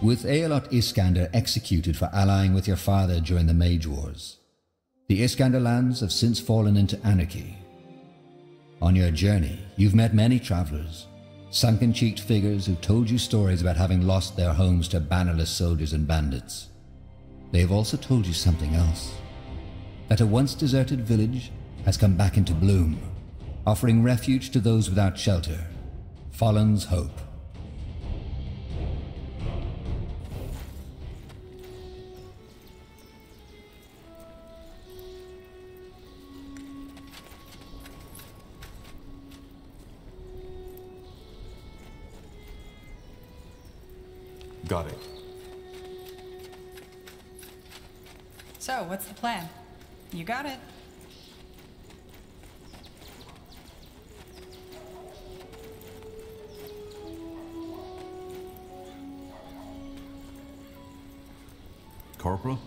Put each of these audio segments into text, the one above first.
with Aelot Iskander executed for allying with your father during the Mage Wars, the Iskander lands have since fallen into anarchy. On your journey, you've met many travelers, sunken-cheeked figures who've told you stories about having lost their homes to bannerless soldiers and bandits. They have also told you something else, that a once deserted village has come back into bloom, offering refuge to those without shelter. Fallen's Hope. Got it. So, what's the plan? You got it. Corporal?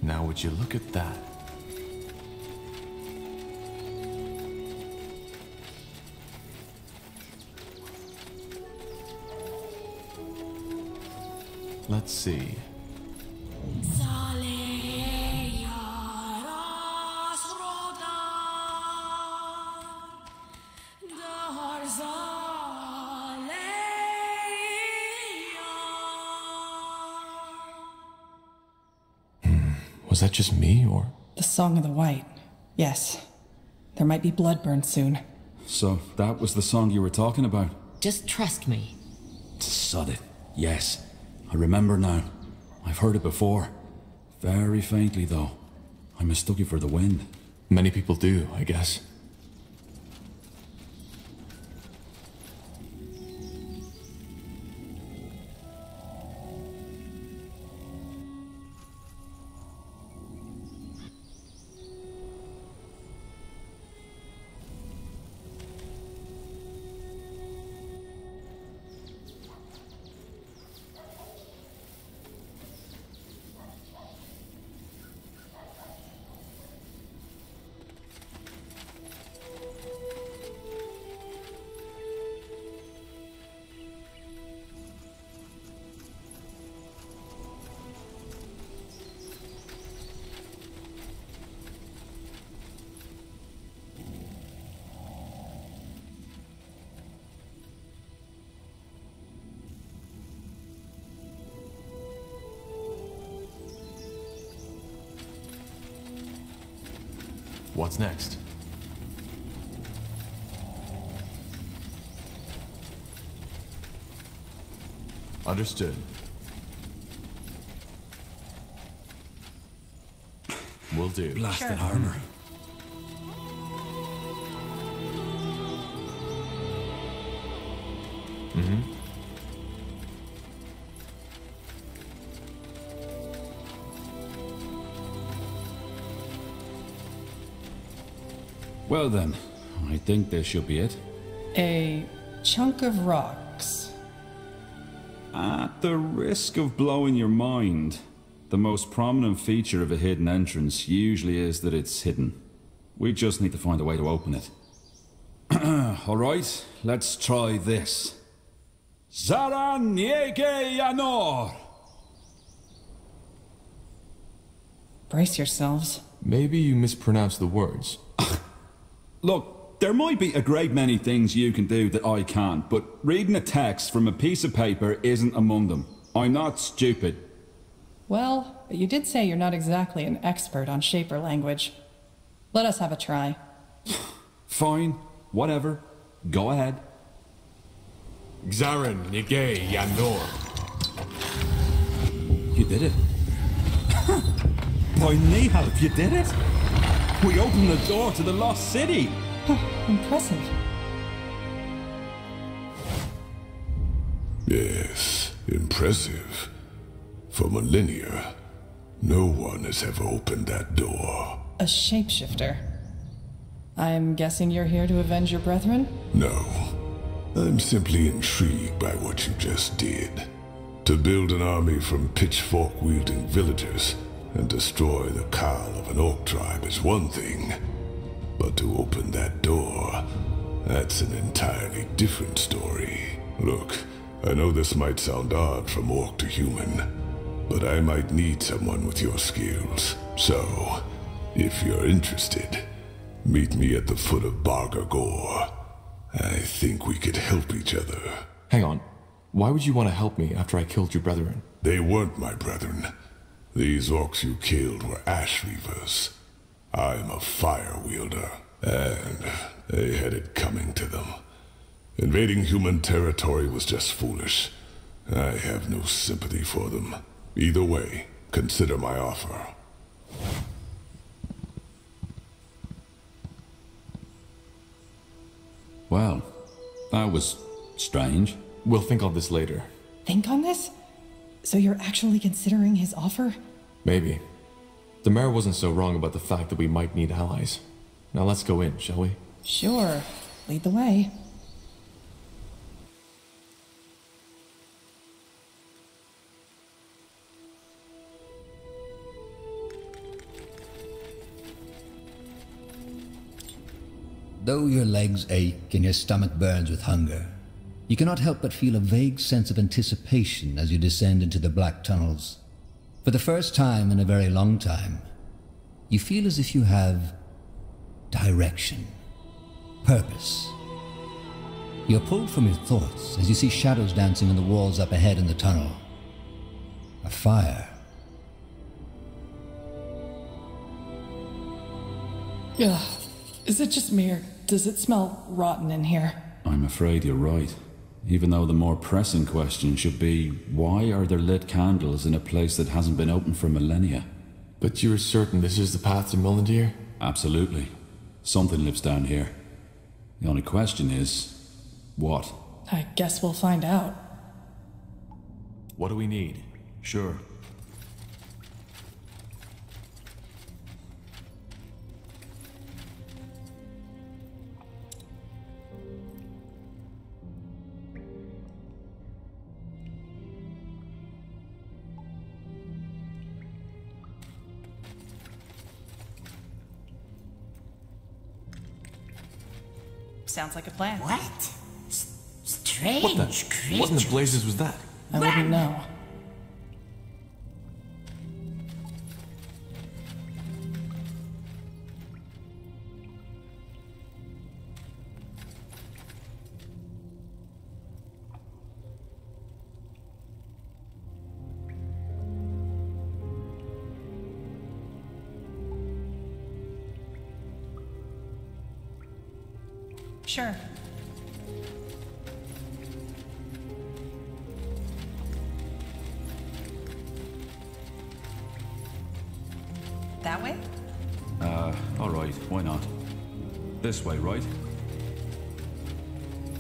Now would you look at that? Let's see. Was that just me, or? The Song of the White. Yes. There might be bloodburn soon. So, that was the song you were talking about? Just trust me. Sod it. Yes. I remember now. I've heard it before. Very faintly, though. I mistook you for the wind. Many people do, I guess. What's next? Understood. Will do. Blasted armor. Well then, I think this should be it. A chunk of rocks. At the risk of blowing your mind, the most prominent feature of a hidden entrance usually is that it's hidden. We just need to find a way to open it. Alright, let's try this. Zaran Yege Yanor! Brace yourselves. Maybe you mispronounced the words. Look, there might be a great many things you can do that I can't, but reading a text from a piece of paper isn't among them. I'm not stupid. Well, but you did say you're not exactly an expert on Shaper language. Let us have a try. Fine, whatever. Go ahead. Xaran Nige Yanor. You did it. By Nihal, you did it! We opened the door to the lost city! Impressive. Yes, impressive. For millennia, no one has ever opened that door. A shapeshifter. I'm guessing you're here to avenge your brethren? No, I'm simply intrigued by what you just did. To build an army from pitchfork-wielding villagers and destroy the Khal of an orc tribe is one thing. But to open that door, that's an entirely different story. Look, I know this might sound odd from orc to human, but I might need someone with your skills. So, if you're interested, meet me at the foot of Barga Gore. I think we could help each other. Hang on. Why would you want to help me after I killed your brethren? They weren't my brethren. These orcs you killed were ash reavers. I'm a fire wielder, and they had it coming to them. Invading human territory was just foolish. I have no sympathy for them. Either way, consider my offer. Well, that was strange. We'll think on this later. Think on this? So you're actually considering his offer? Maybe. The mayor wasn't so wrong about the fact that we might need allies. Now let's go in, shall we? Sure. Lead the way. Though your legs ache and your stomach burns with hunger, you cannot help but feel a vague sense of anticipation as you descend into the black tunnels. For the first time in a very long time, you feel as if you have direction, purpose. You're pulled from your thoughts as you see shadows dancing on the walls up ahead in the tunnel. A fire. Ugh. Is it just me, or does it smell rotten in here? I'm afraid you're right. Even though the more pressing question should be, why are there lit candles in a place that hasn't been open for millennia? But you're certain this is the path to Millendir? Absolutely. Something lives down here. The only question is, what? I guess we'll find out. What do we need? Sure. Sounds like a plan. What? Strange What creature. in the blazes was that? I wouldn't know. Sure. That way? All right, why not? This way, right?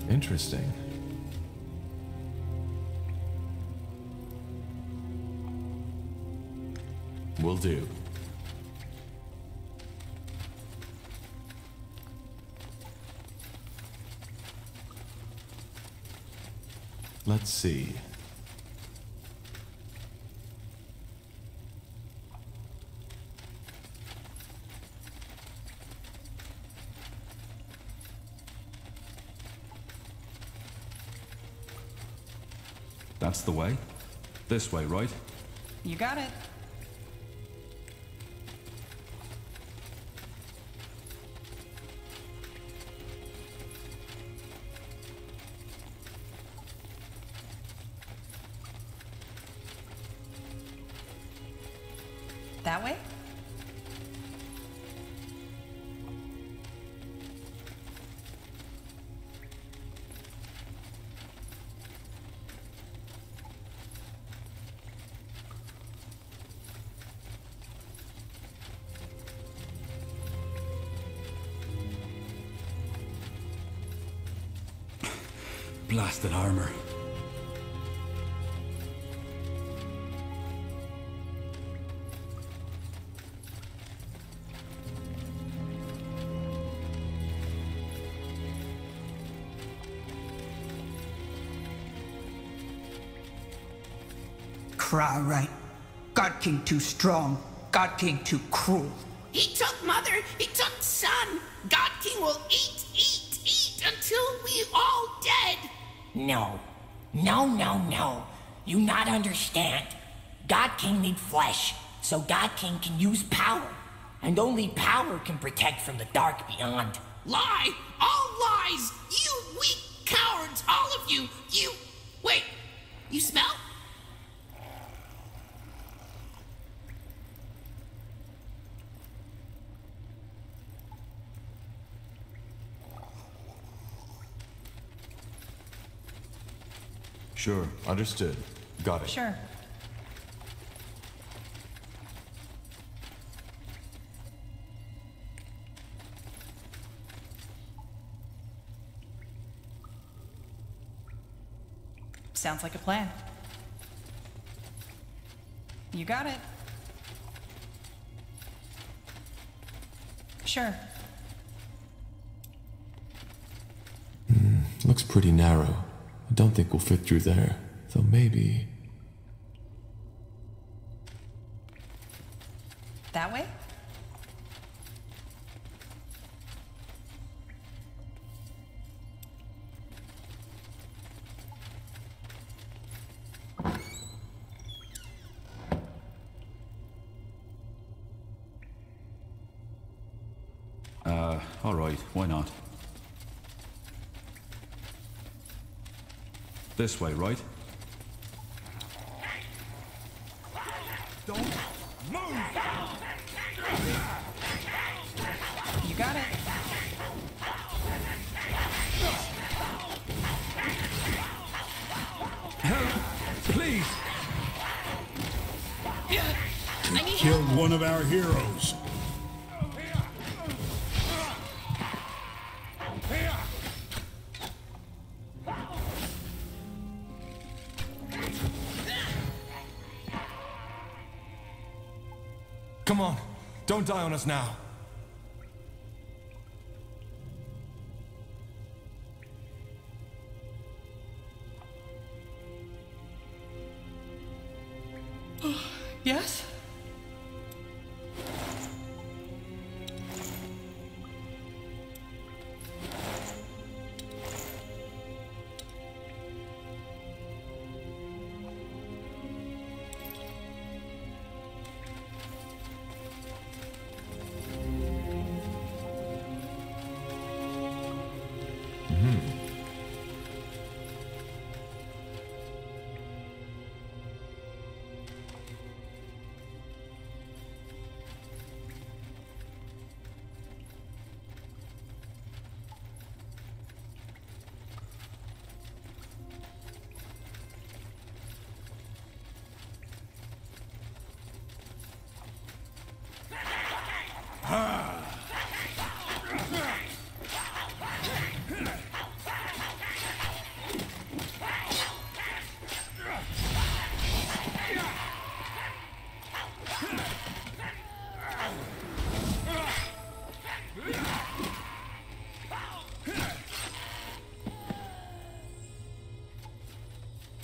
Interesting. Will do. Let's see. That's the way. This way, right? You got it. That way? Blasted armor. cry, right? God King too strong. God King too cruel. He took mother, he took son. God King will eat until we all dead. No. No. You not understand. God King need flesh, so God King can use power. And only power can protect from the dark beyond. Lie! All lies! You weak cowards, all of you! You... Wait, you smell? Sure, understood. Got it. Sure. Sounds like a plan. You got it. Sure. Looks pretty narrow. I don't think we'll fit through there. Though maybe... That way? All right, why not? This way, right? Don't move! You got it. Help! Please! I need Killed help. one of our heroes. Come on, don't die on us now. Yes?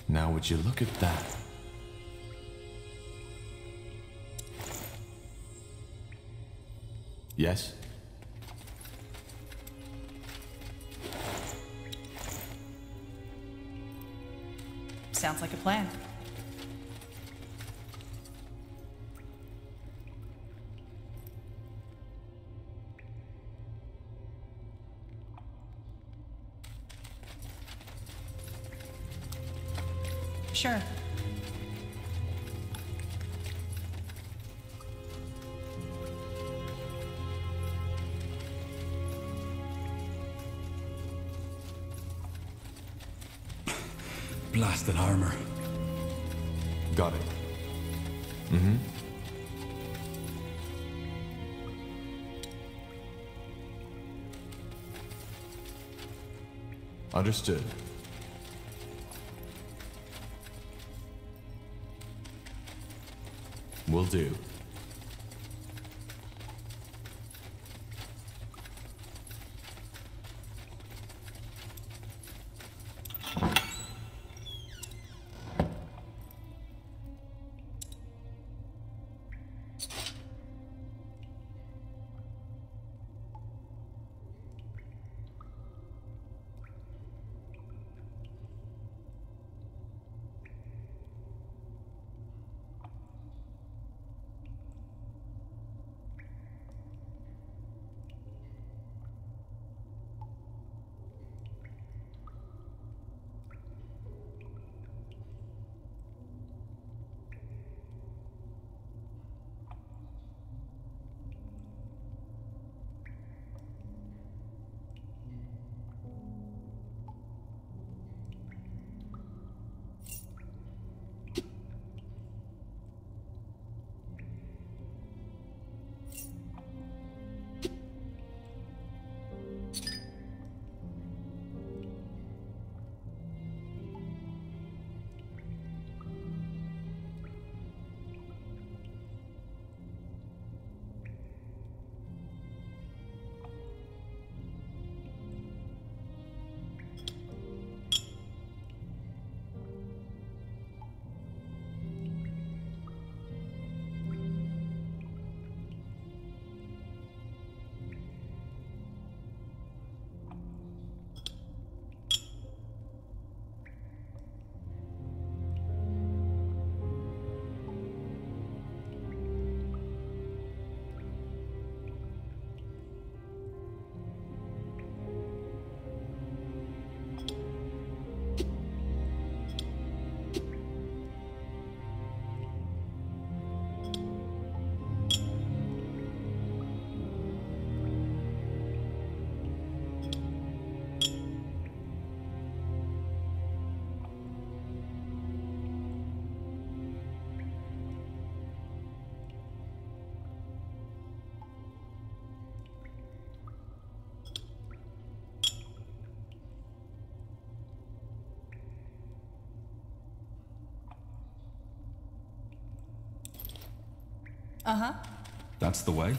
Now would you look at that? Yes? Sounds like a plan. Sure. Blasted armor. Got it. Understood. Will do. Uh-huh. That's the way?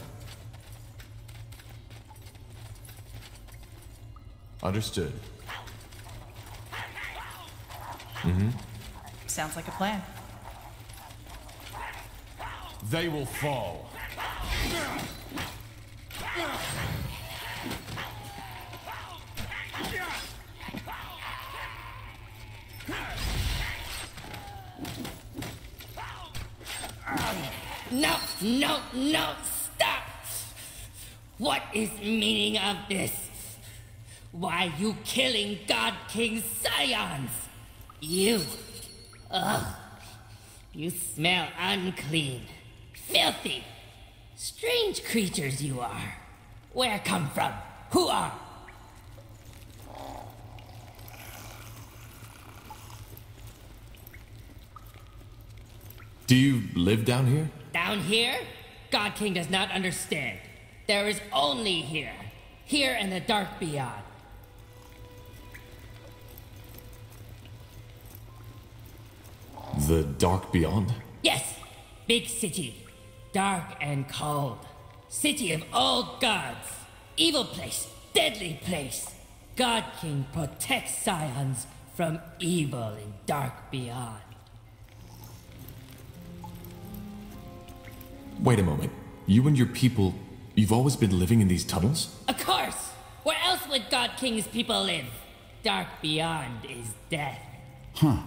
Understood. Sounds like a plan. They will fall. No, no, no, stop! What is meaning of this? Why you killing God King Scions? You. Ugh. You smell unclean. Filthy. Strange creatures you are. Where come from? Who are? Do you live down here? Down here? God King does not understand. There is only here. Here and the dark beyond. The dark beyond? Yes, big city. Dark and cold. City of old gods. Evil place. Deadly place. God King protects Scions from evil in dark beyond. Wait a moment. You and your people, you've always been living in these tunnels? Of course! Where else would God King's people live? Dark beyond is death. Huh.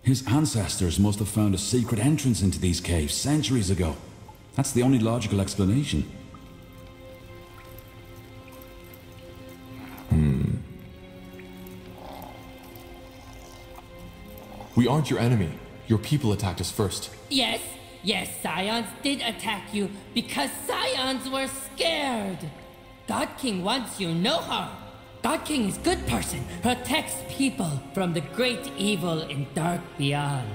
His ancestors must have found a secret entrance into these caves centuries ago. That's the only logical explanation. We aren't your enemy. Your people attacked us first. Yes, Scions did attack you because Scions were scared. God King wants you no harm. God King is good person, protects people from the great evil in dark beyond.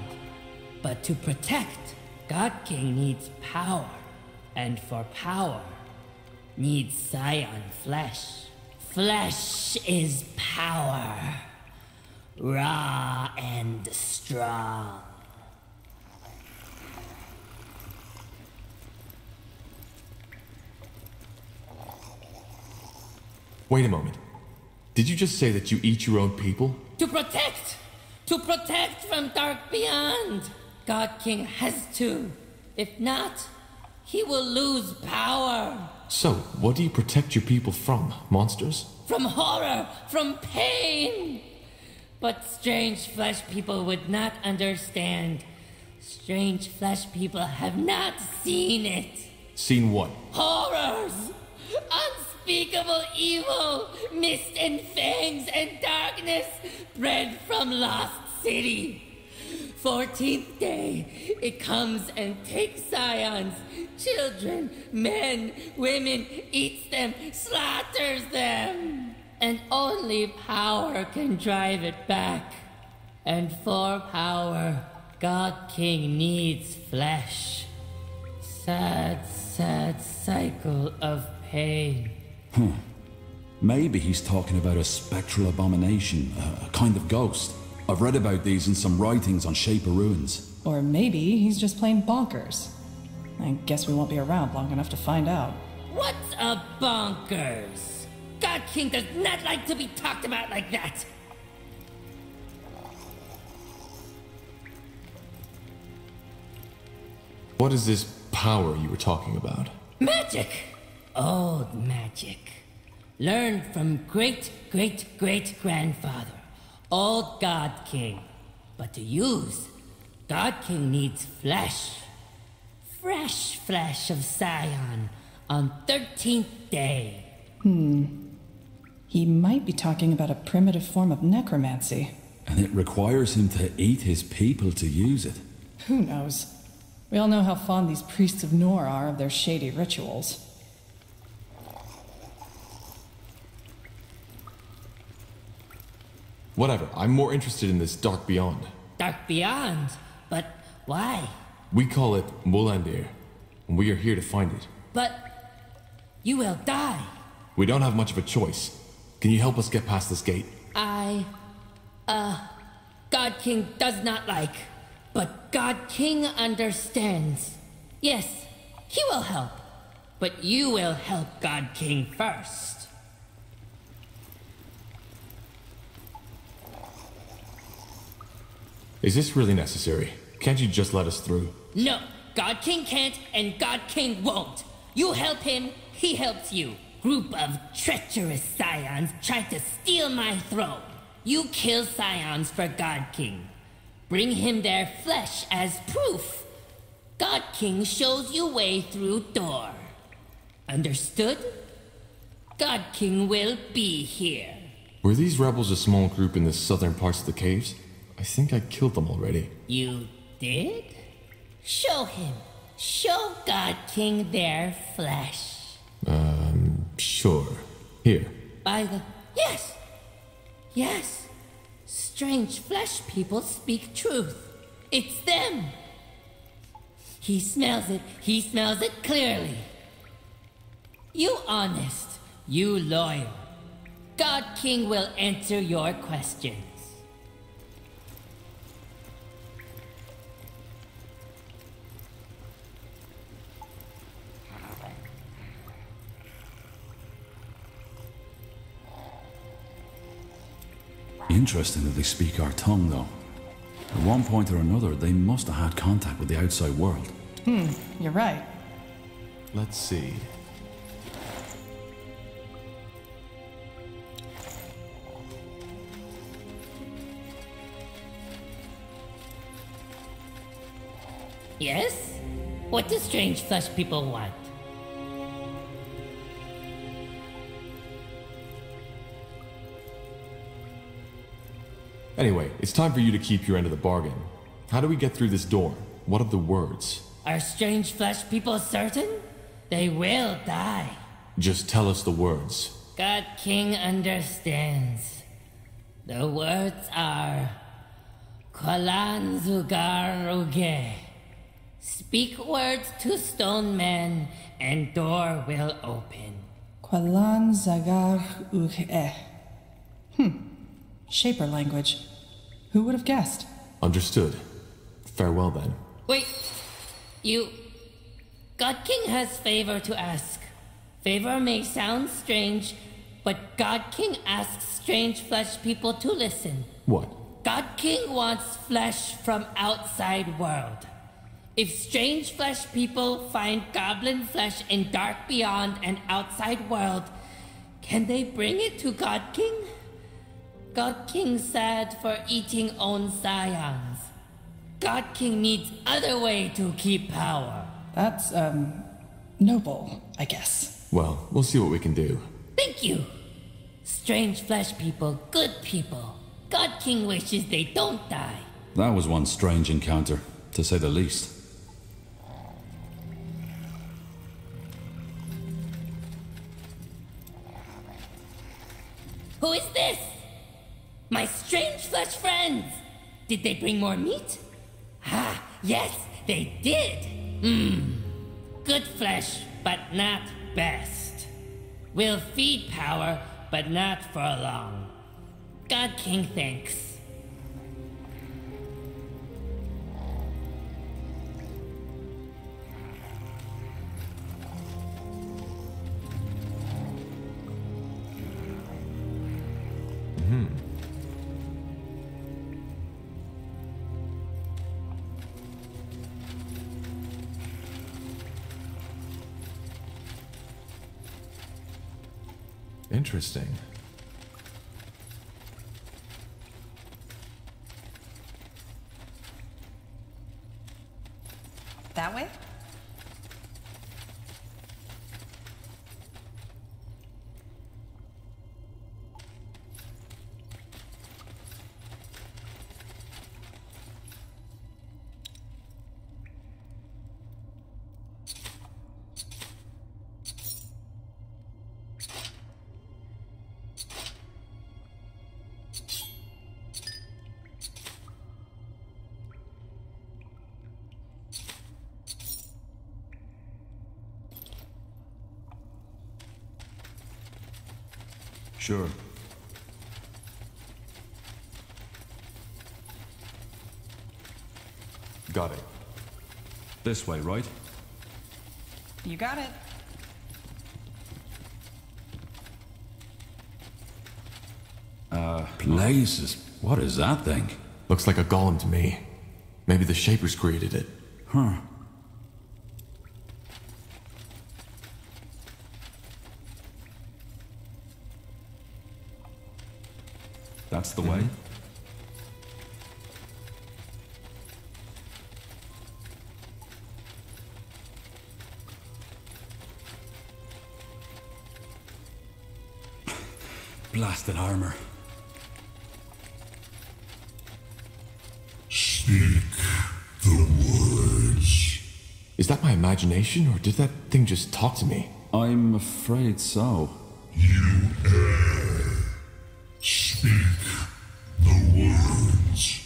But to protect, God King needs power. And for power, needs Scion flesh. Flesh is power. Raw and strong. Wait a moment. Did you just say that you eat your own people? To protect! To protect from dark beyond! God King has to. If not, he will lose power. So, what do you protect your people from? Monsters? From horror, from pain. But strange flesh people would not understand. Strange flesh people have not seen it. Seen what? Horrors! Unspeakable evil, mist and fangs and darkness bred from lost city. 14th day, it comes and takes Scions, children, men, women, eats them, slaughters them. And only power can drive it back. And for power, God King needs flesh. Sad, sad cycle of pain. Maybe he's talking about a spectral abomination, a kind of ghost. I've read about these in some writings on Shape of Ruins. Or maybe he's just plain bonkers. I guess we won't be around long enough to find out. What's a bonkers? God King does not like to be talked about like that. What is this power you were talking about? Magic! Old magic. Learned from great-great-great-grandfather. Old God King. But to use, God King needs flesh. Fresh flesh of Scion on 13th day. He might be talking about a primitive form of necromancy. And it requires him to eat his people to use it. Who knows? We all know how fond these priests of Nor are of their shady rituals. Whatever, I'm more interested in this dark beyond. Dark beyond? But why? We call it Molandir, and we are here to find it. But you will die. We don't have much of a choice. Can you help us get past this gate? God King does not like, but God King understands. Yes, He will help. But you will help God King first. Is this really necessary? Can't you just let us through? No, God King can't and God King won't. You help him, he helps you. Group of treacherous scions tried to steal my throne. You kill scions for God King. Bring him their flesh as proof. God King shows you way through door. Understood? God King will be here. Were these rebels a small group in the southern parts of the caves? I think I killed them already. You did? Show him. Show God King their flesh. Sure. Here. By the... Yes! Yes! Strange flesh people speak truth. It's them! He smells it. He smells it clearly. You honest. You loyal. God King will answer your questions. Interesting that they speak our tongue, though. At one point or another, they must have had contact with the outside world. You're right. Let's see. Yes? What do strange flesh people want? Anyway, it's time for you to keep your end of the bargain. How do we get through this door? What are the words? Are strange flesh people certain? They will die. Just tell us the words. God King understands. The words are... Kwalan Zugar Uge. Speak words to stone men, and door will open. Kwalan Zagar Ugh. Shaper language. Who would have guessed? Understood. Farewell then. Wait. You... God King has favor to ask. Favor may sound strange, but God King asks strange flesh people to listen. What? God King wants flesh from outside world. If strange flesh people find goblin flesh in dark beyond and outside world, can they bring it to God King? God King sad for eating own scions. God King needs other way to keep power. That's, noble, I guess. Well, we'll see what we can do. Thank you. Strange flesh people, good people. God King wishes they don't die. That was one strange encounter, to say the least. Who is this? My strange flesh friends! Did they bring more meat? Ah, yes, they did! Good flesh, but not best. We'll feed power, but not for long. God King thanks. Interesting. That way? Sure. Got it. This way, right? You got it. Blazes. What is that thing? Looks like a golem to me. Maybe the Shapers created it. Huh. That's the way? Blasted armor. Speak the words. Is that my imagination, or did that thing just talk to me? I'm afraid so. You err. Speak the words.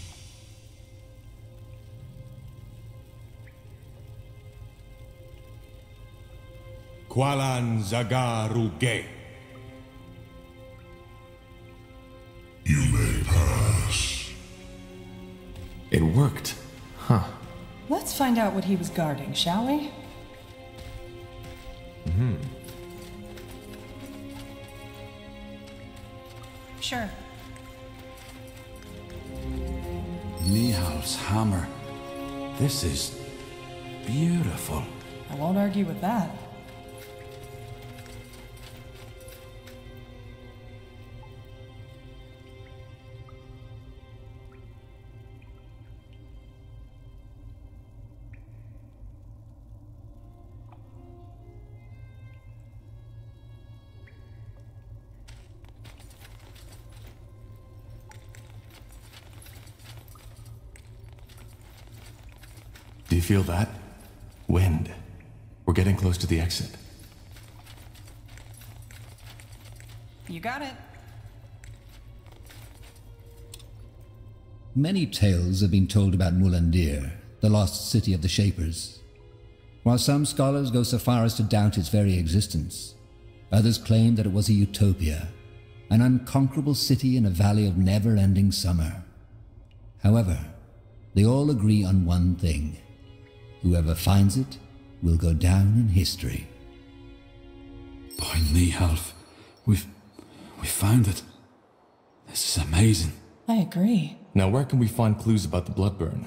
Kwalan Zagaruge. You may pass. It worked. Huh. Let's find out what he was guarding, shall we? Sure. Nihal's hammer. This is beautiful. I won't argue with that. Do you feel that? Wind. We're getting close to the exit. You got it. Many tales have been told about Mulandir, the lost city of the Shapers. While some scholars go so far as to doubt its very existence, others claim that it was a utopia, an unconquerable city in a valley of never-ending summer. However, they all agree on one thing. Whoever finds it will go down in history. By Nihalf, we've found it. This is amazing. I agree. Now where can we find clues about the Bloodburn?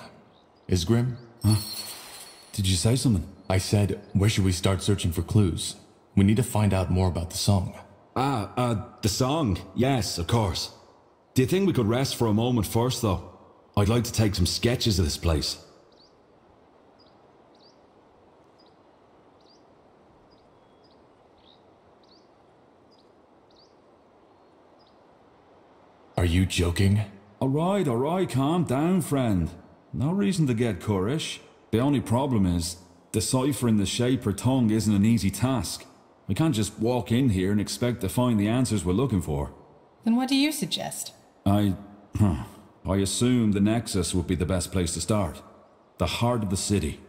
Isgrim? Huh? Did you say something? I said, where should we start searching for clues? We need to find out more about the song. The song. Yes, of course. Do you think we could rest for a moment first, though? I'd like to take some sketches of this place. Are you joking? All right, calm down, friend. No reason to get currish. The only problem is, deciphering the Shaper tongue isn't an easy task. We can't just walk in here and expect to find the answers we're looking for. Then what do you suggest? I assume the Nexus would be the best place to start. The heart of the city.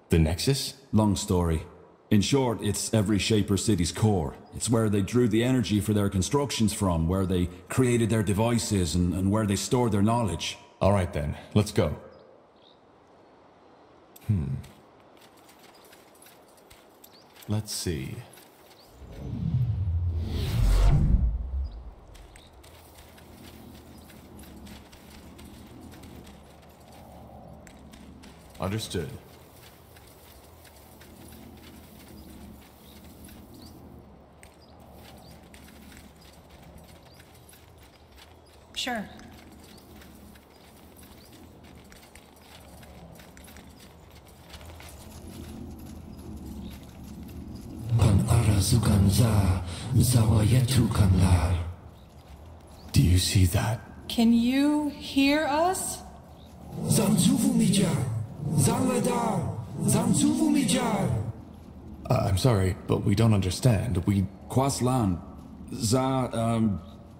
The Nexus? Long story. In short, it's every Shaper city's core. It's where they drew the energy for their constructions from, where they created their devices, and where they stored their knowledge. All right then, let's go. Let's see. Understood. Sure. Do you see that? Can you hear us? I'm sorry, but we don't understand. Kwaslan.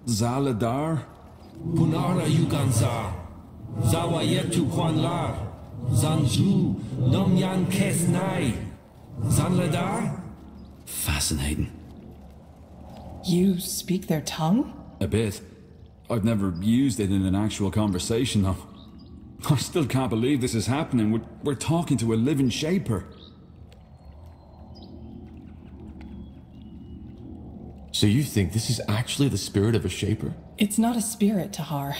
Zaladar? Punara Yuganza. Zawayetu Kwanlar. Zanju. Nomyan Kesnai. Zanladar? Fascinating. You speak their tongue? A bit. I've never used it in an actual conversation, though. I still can't believe this is happening. We're talking to a living shaper. So you think this is actually the spirit of a shaper? It's not a spirit, Tahar.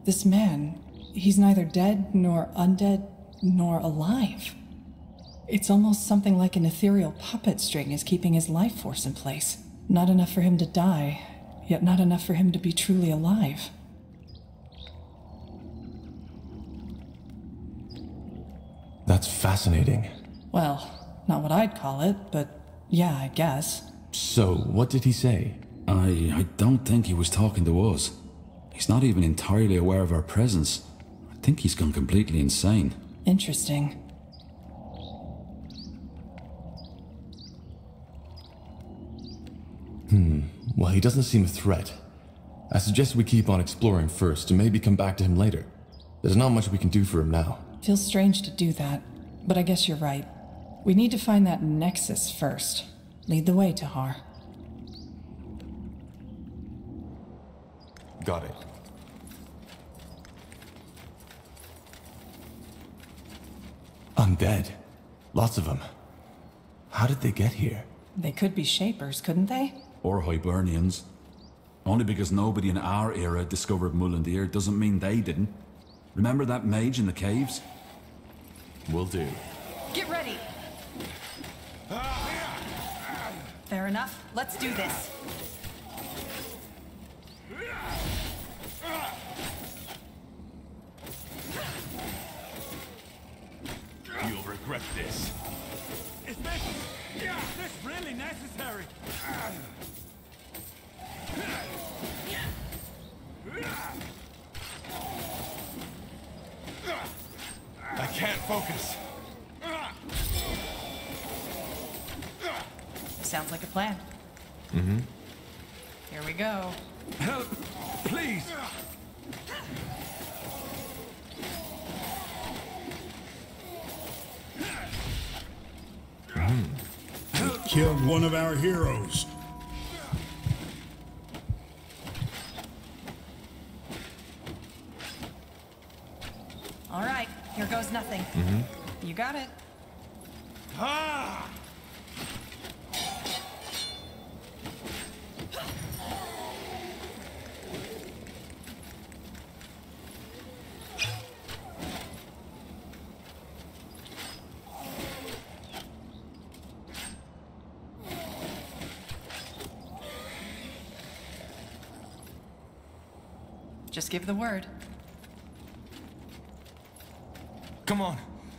This man, he's neither dead, nor undead, nor alive. It's almost something like an ethereal puppet string is keeping his life force in place. Not enough for him to die, yet not enough for him to be truly alive. That's fascinating. Well, not what I'd call it, but yeah, I guess. So, what did he say? I don't think he was talking to us. He's not even entirely aware of our presence. I think he's gone completely insane. Interesting. Well, he doesn't seem a threat. I suggest we keep on exploring first and maybe come back to him later. There's not much we can do for him now. Feels strange to do that, but I guess you're right. We need to find that nexus first. Lead the way, Tahar. Got it. Undead. Lots of them. How did they get here? They could be shapers, couldn't they? Or Hibernians. Only because nobody in our era discovered Mullendeer doesn't mean they didn't. Remember that mage in the caves? Will do. Get ready! Fair enough. Let's do this. You'll regret this. Is this really necessary? I can't focus. Sounds like a plan. Mm-hmm. Here we go. Help, please. Killed one of our heroes. All right, here goes nothing. Mm-hmm. You got it. Ah! Just give the word. Come on,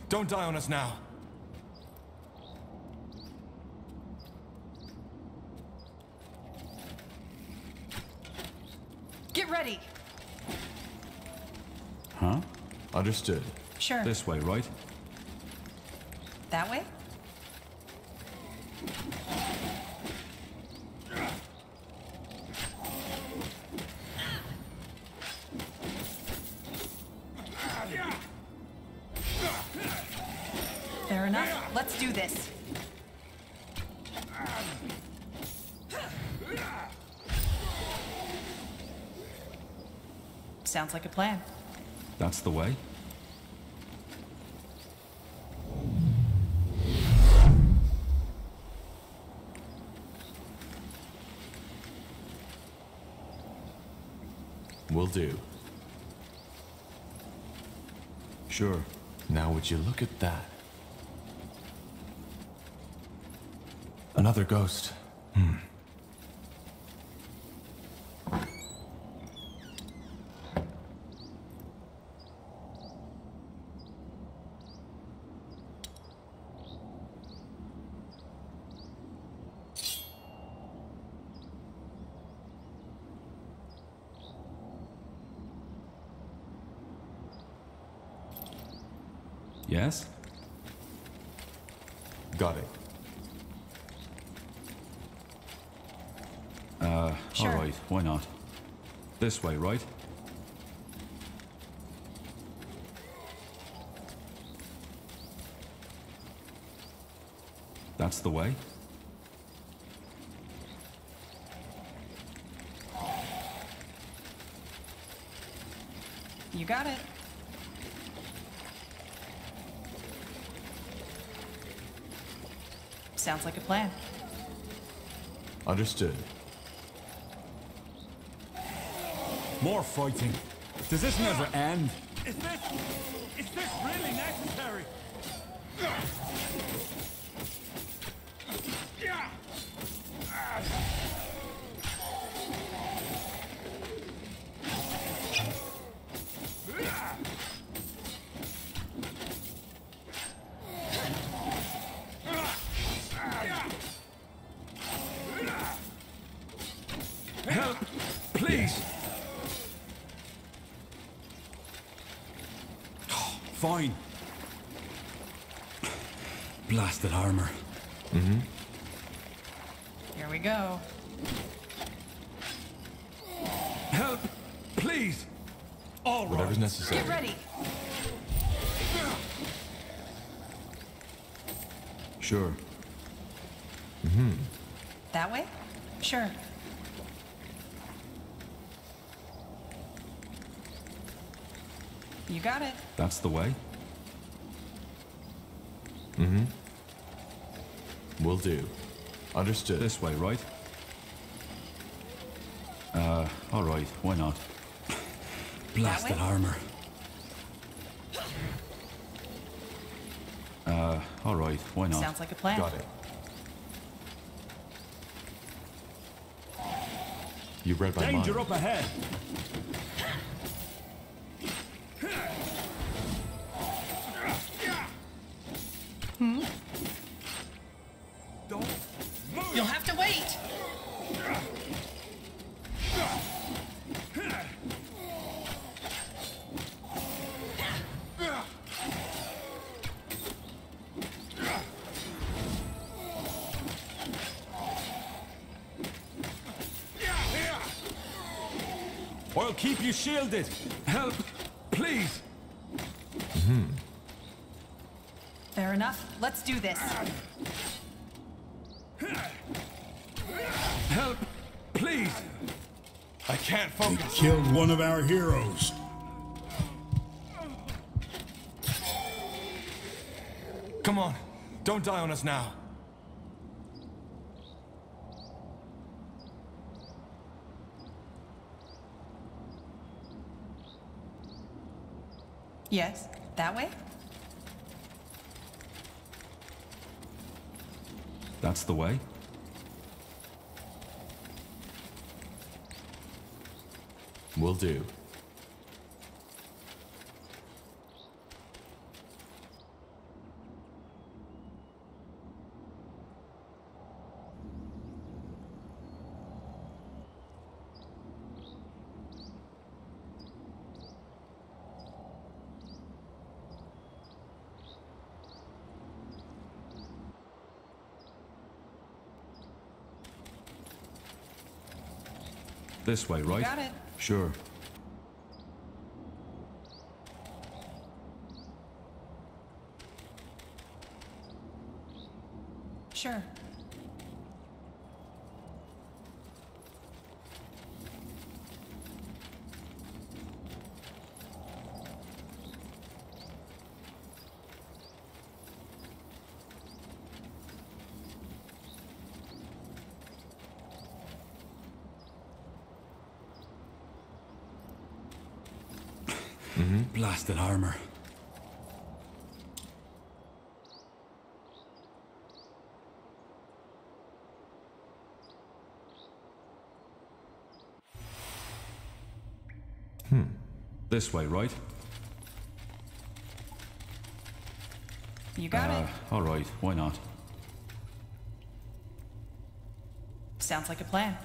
don't die on us now. Get ready. Huh? Understood. Sure. This way, right? That way? Fair enough. Let's do this. Sounds like a plan. That's the way. Will do. Sure. Now would you look at that? Another ghost. Yes? Got it. Sure. All right, why not? This way, right? That's the way? You got it. Sounds like a plan. Understood. More fighting. Does this never end? Is this really necessary? Help! Please! Fine. Blasted armor. Mm-hmm. Here we go. Help! Please! All right. Whatever's necessary. Get ready. Sure. Mm-hmm. That way? Sure. You got it. That's the way? Mm-hmm. Will do. Understood. This way, right? Alright, why not? Blasted armor. Alright, why not? Sounds like a plan. Got it. You read my mind. Danger up ahead. Don't move! You'll have to wait. I'll keep you shielded. Help! Please! Mm-hmm. Fair enough. Let's do this. Help! Please! I can't focus. They killed one of our heroes. Come on, don't die on us now. Yes. That way? That's the way? Will do. This way, right? got it. Sure. Sure. Mm-hmm. Blasted armor. This way, right? You got it. Alright, why not? Sounds like a plan.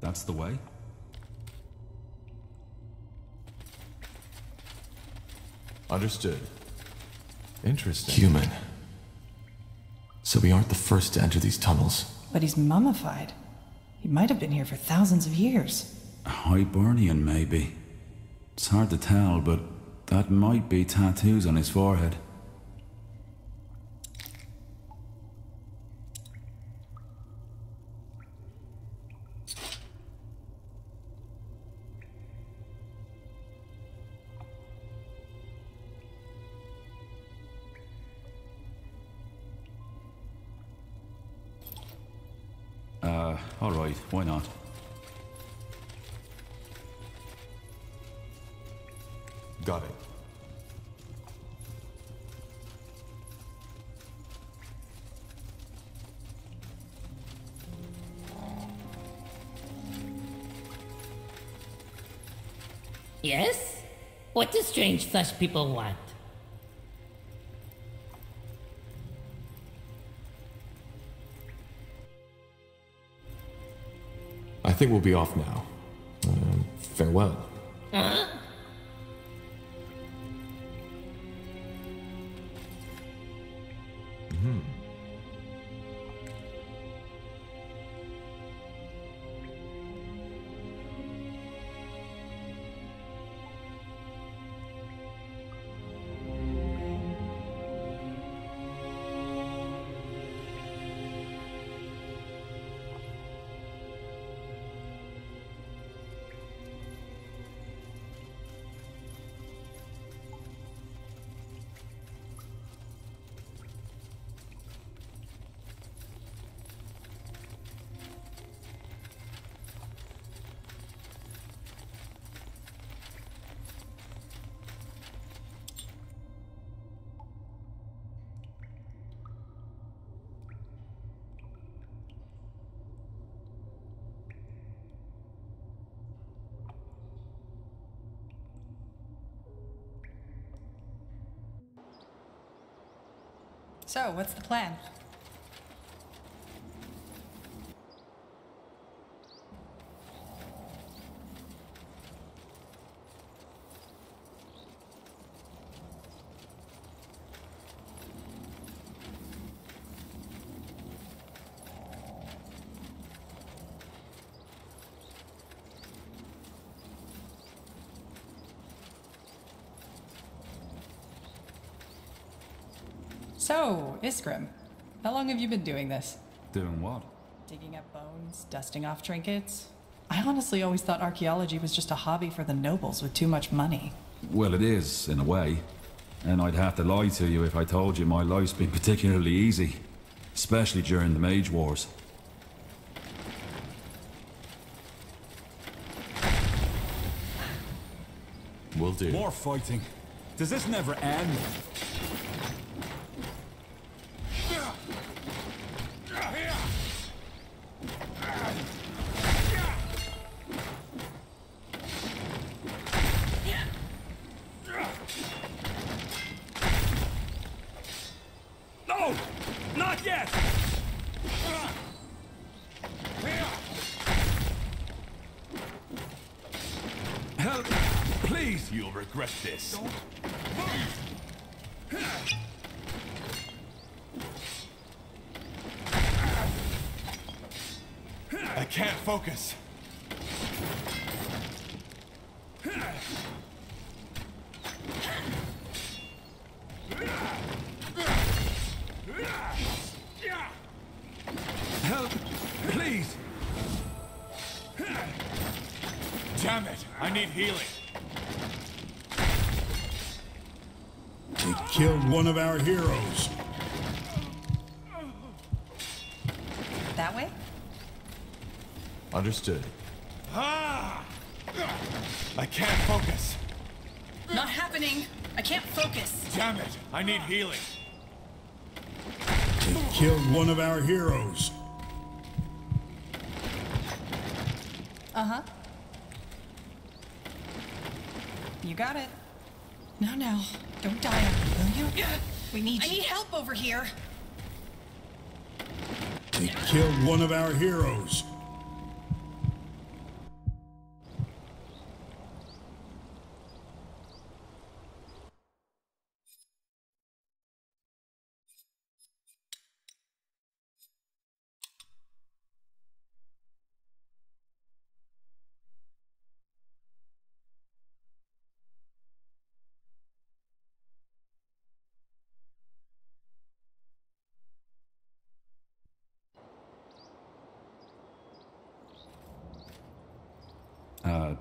That's the way? Understood. Interesting. Human. So we aren't the first to enter these tunnels. But he's mummified. He might have been here for thousands of years. Hibernian, maybe. It's hard to tell, but that might be tattoos on his forehead. Alright, why not? Got it. Yes? What do strange flesh people want? I think we'll be off now. Farewell. Huh? So, what's the plan? So, Iskrim, how long have you been doing this? Doing what? Digging up bones, dusting off trinkets? I honestly always thought archaeology was just a hobby for the nobles with too much money. Well, it is, in a way. And I'd have to lie to you if I told you my life's been particularly easy. Especially during the Mage Wars. Will do. More fighting. Does this never end? No! Not yet! Help! Please! You'll regret this. I can't focus. Help! Please! Damn it! I need healing. They killed one of our heroes. That way? Understood. Ah! I can't focus. Not happening! I can't focus! Damn it! I need healing. They killed one of our heroes. Uh-huh. You got it. Now, don't die on me, will you? We need you. I need help over here. They killed one of our heroes.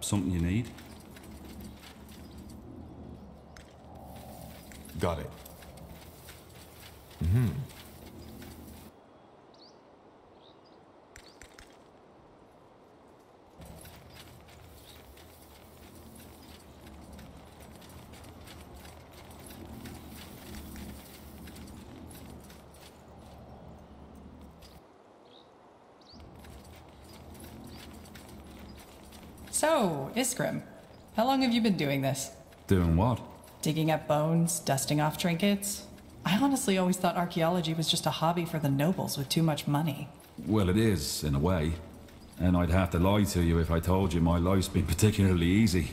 Something you need? Got it. So, Iskrim, how long have you been doing this? Doing what? Digging up bones, dusting off trinkets? I honestly always thought archaeology was just a hobby for the nobles with too much money. Well, it is, in a way. And I'd have to lie to you if I told you my life's been particularly easy.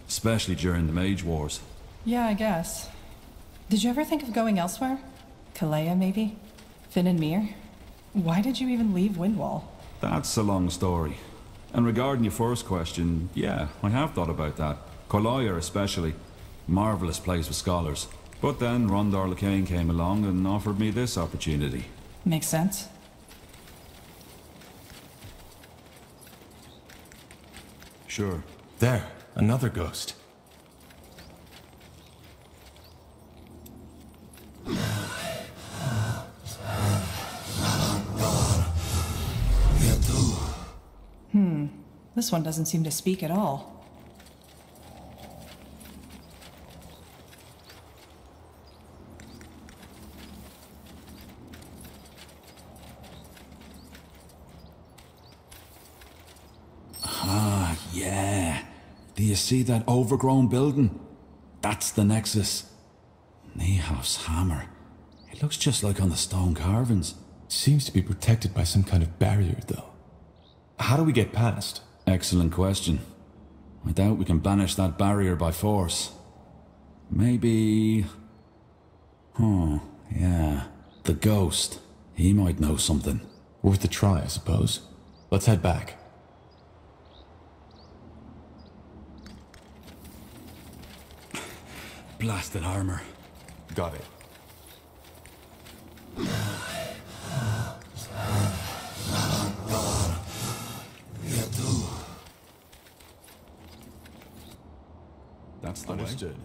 Especially during the Mage Wars. Yeah, I guess. Did you ever think of going elsewhere? Kalea, maybe? Finn and Mir? Why did you even leave Windwall? That's a long story. And regarding your first question, yeah, I have thought about that. Kalea especially. Marvelous place for scholars. But then Rondar Lacane came along and offered me this opportunity. Makes sense. Sure. There, another ghost. This one doesn't seem to speak at all. Ah, yeah. Do you see that overgrown building? That's the Nexus. Nehof's hammer. It looks just like on the stone carvings. Seems to be protected by some kind of barrier, though. How do we get past? Excellent question. I doubt we can banish that barrier by force. Maybe... yeah. The ghost. He might know something. Worth a try, I suppose. Let's head back. Blasted armor. Got it. That's the Understood. way.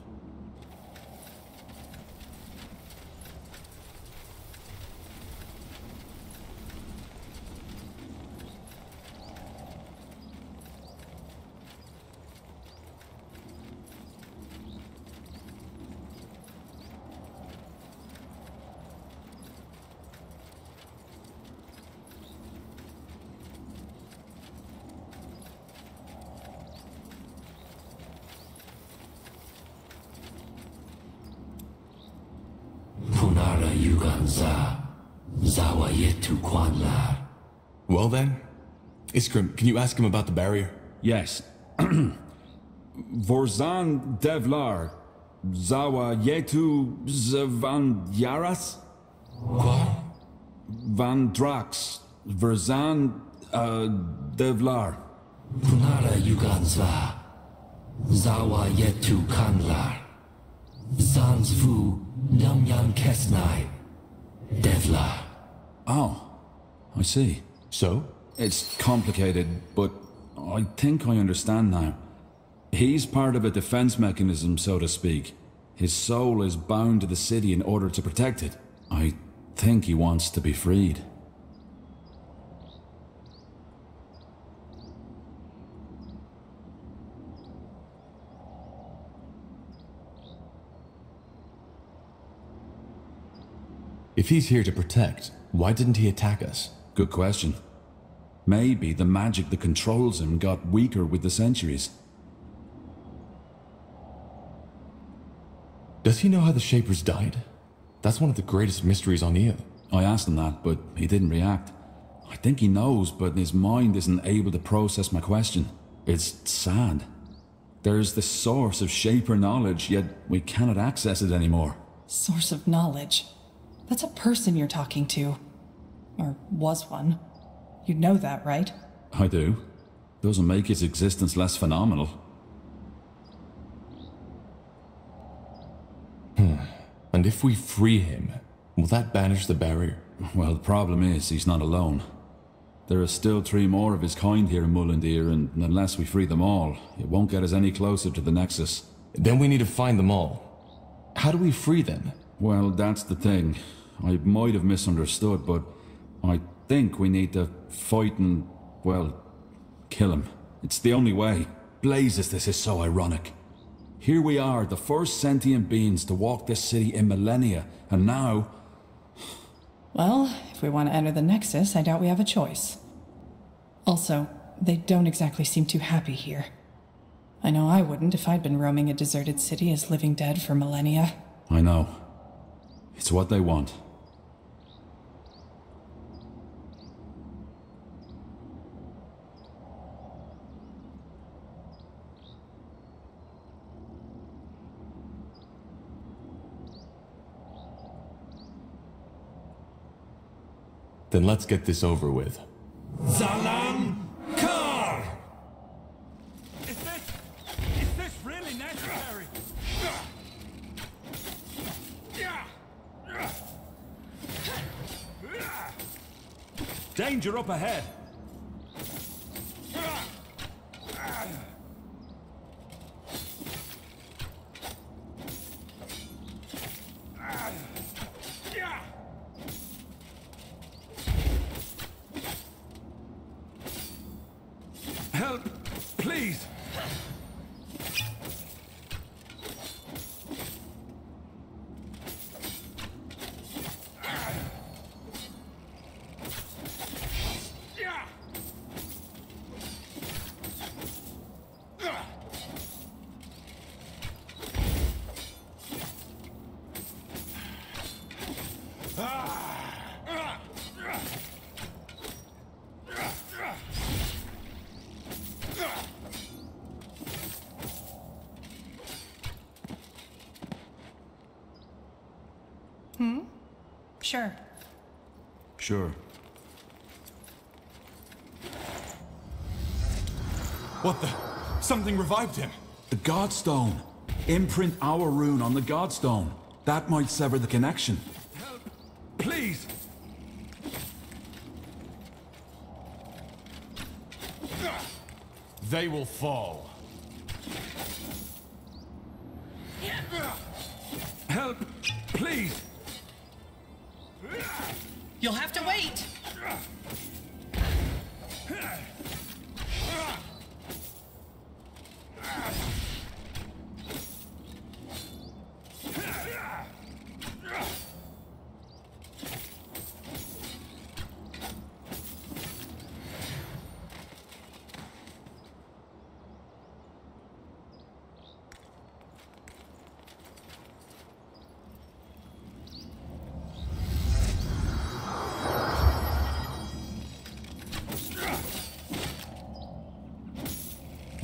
Punara Yuganza, Zawa Yetu Kwanla. Well then, Iskrim, can you ask him about the barrier? Yes. Vorzan Devlar, Zawa Yetu Zvan Yaras? What? Van Drax, Verzan Devlar. Punara Yuganza, Zawa Yetu Kanlar, Zanzfu Namyan Kesnai, Devlar. Oh, I see. So? It's complicated, but I think I understand now. He's part of a defense mechanism, so to speak. His soul is bound to the city in order to protect it. I think he wants to be freed. If he's here to protect, why didn't he attack us? Good question. Maybe the magic that controls him got weaker with the centuries. Does he know how the Shapers died? That's one of the greatest mysteries on Io. I asked him that, but he didn't react. I think he knows, but his mind isn't able to process my question. It's sad. There's the source of Shaper knowledge, yet we cannot access it anymore. Source of knowledge? That's a person you're talking to. Or was one. You know that, right? I do. Doesn't make his existence less phenomenal. And if we free him, will that banish the barrier? Well, the problem is he's not alone. There are still 3 more of his kind here in Mullendir, and unless we free them all, it won't get us any closer to the Nexus. Then we need to find them all. How do we free them? Well, that's the thing. I might have misunderstood, but I think we need to fight and, well, kill him. It's the only way. Blazes, this is so ironic. Here we are, the first sentient beings to walk this city in millennia, and now... Well, if we want to enter the Nexus, I doubt we have a choice. Also, they don't exactly seem too happy here. I know I wouldn't if I'd been roaming a deserted city as living dead for millennia. I know. It's what they want. Then let's get this over with. Salam Kar! Is this really necessary? Danger up ahead! Help, please! Sure. Sure. What the? Something revived him. The Godstone. Imprint our rune on the Godstone. That might sever the connection. Help, please! They will fall. Help, please! You'll have to wait!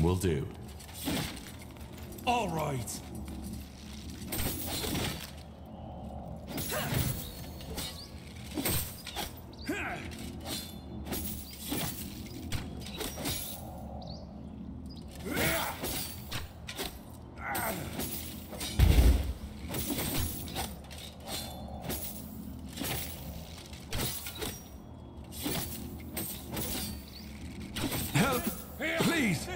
Will do. All right. Help, please!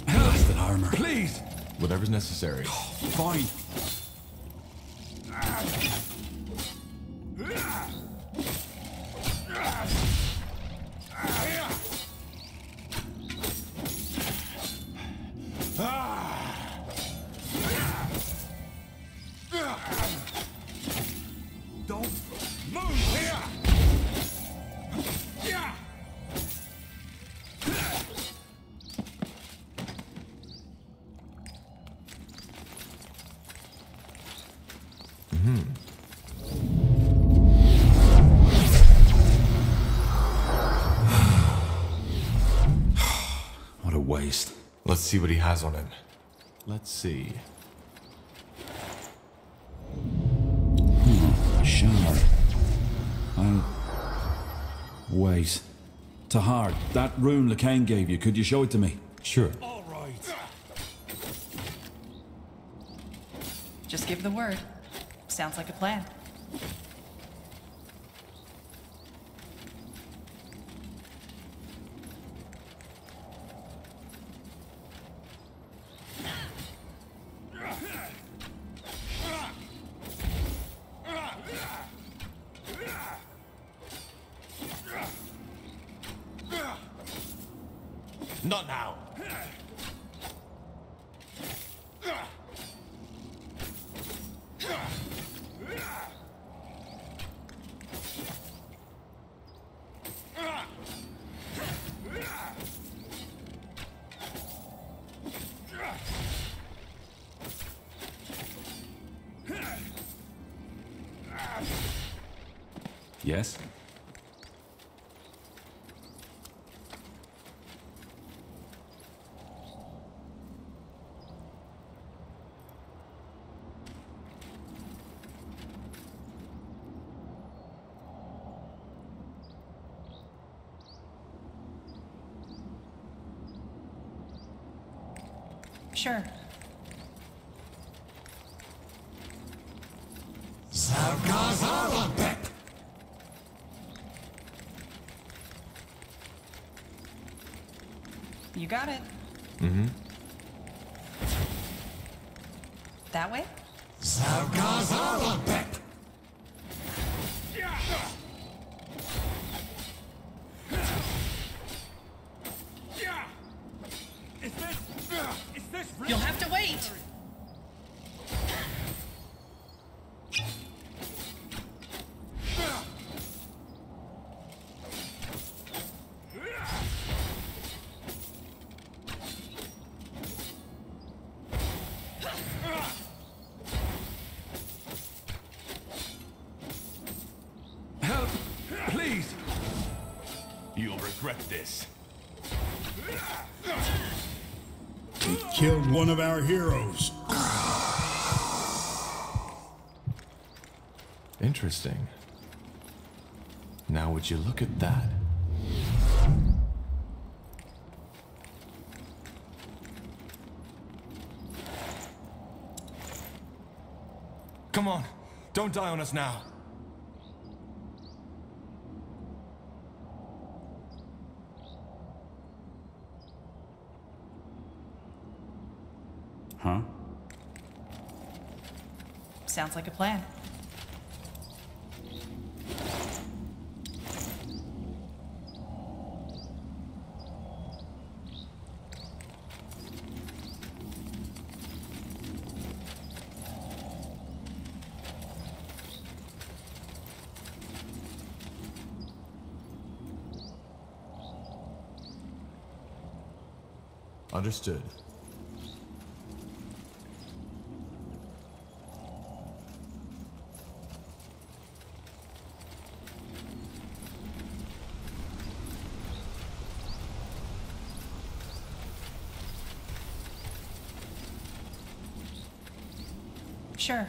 Blasted armor. Please! Whatever's necessary. Fine. Don't move here! What a waste. Let's see what he has on him. Let's see. Shard. Wait. Tahar, that rune Lacane gave you, could you show it to me? Sure. All right. Just give the word. Sounds like a plan. Not now. Yes? Sure. You got it. Mm-hmm. That way? You'll have to wait. Help! Please! You'll regret this. He killed one of our heroes. Interesting. Now would you look at that? Come on, don't die on us now. Huh? Sounds like a plan. Understood. Sure.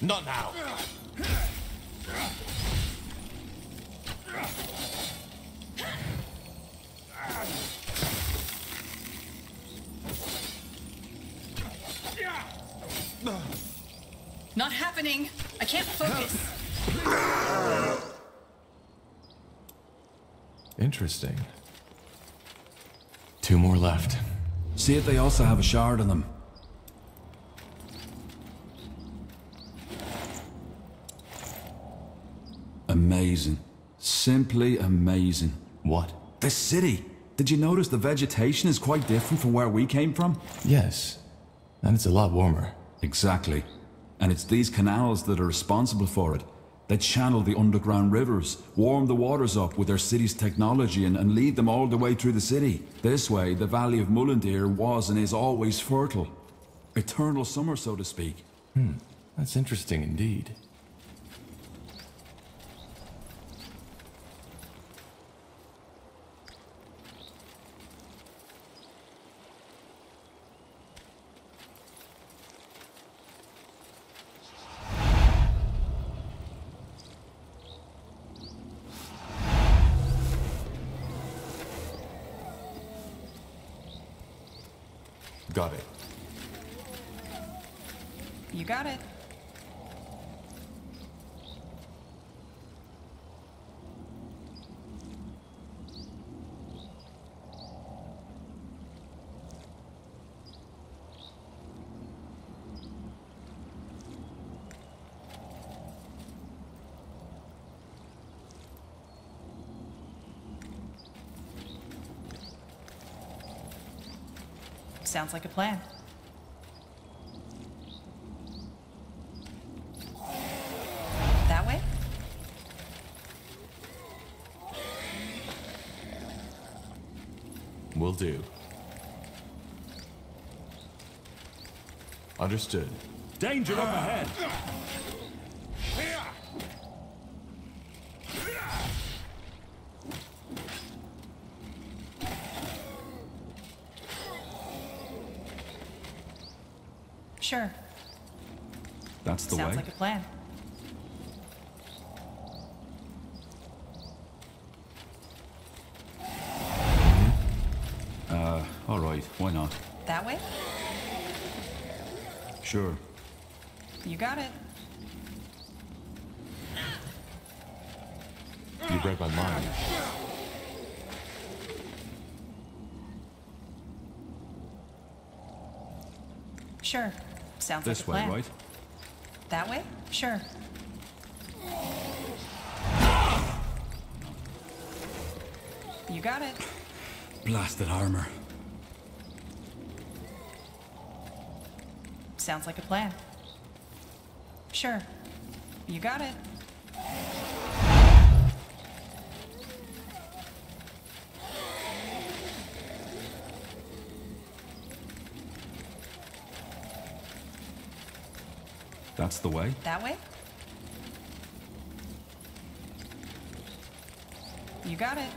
Not now. Not happening. I can't focus. Interesting. 2 more left. See if they also have a shard on them. Amazing. Simply amazing. What? This city. Did you notice the vegetation is quite different from where we came from? Yes. And it's a lot warmer. Exactly. And it's these canals that are responsible for it. They channel the underground rivers, warm the waters up with their city's technology and lead them all the way through the city. This way, the Valley of Mullendeer was and is always fertile. Eternal summer, so to speak. That's interesting indeed. Got it. You got it. Sounds like a plan. That way? Will do. Understood. Danger up ahead! Sure. That's the way? Sounds like a plan. All right, why not? That way? Sure. You got it. You read my mind. Sure. Sounds This like a way, plan. right? That way? Sure. You got it. Blasted armor. Sounds like a plan. Sure. You got it. That's the way? That way? You got it.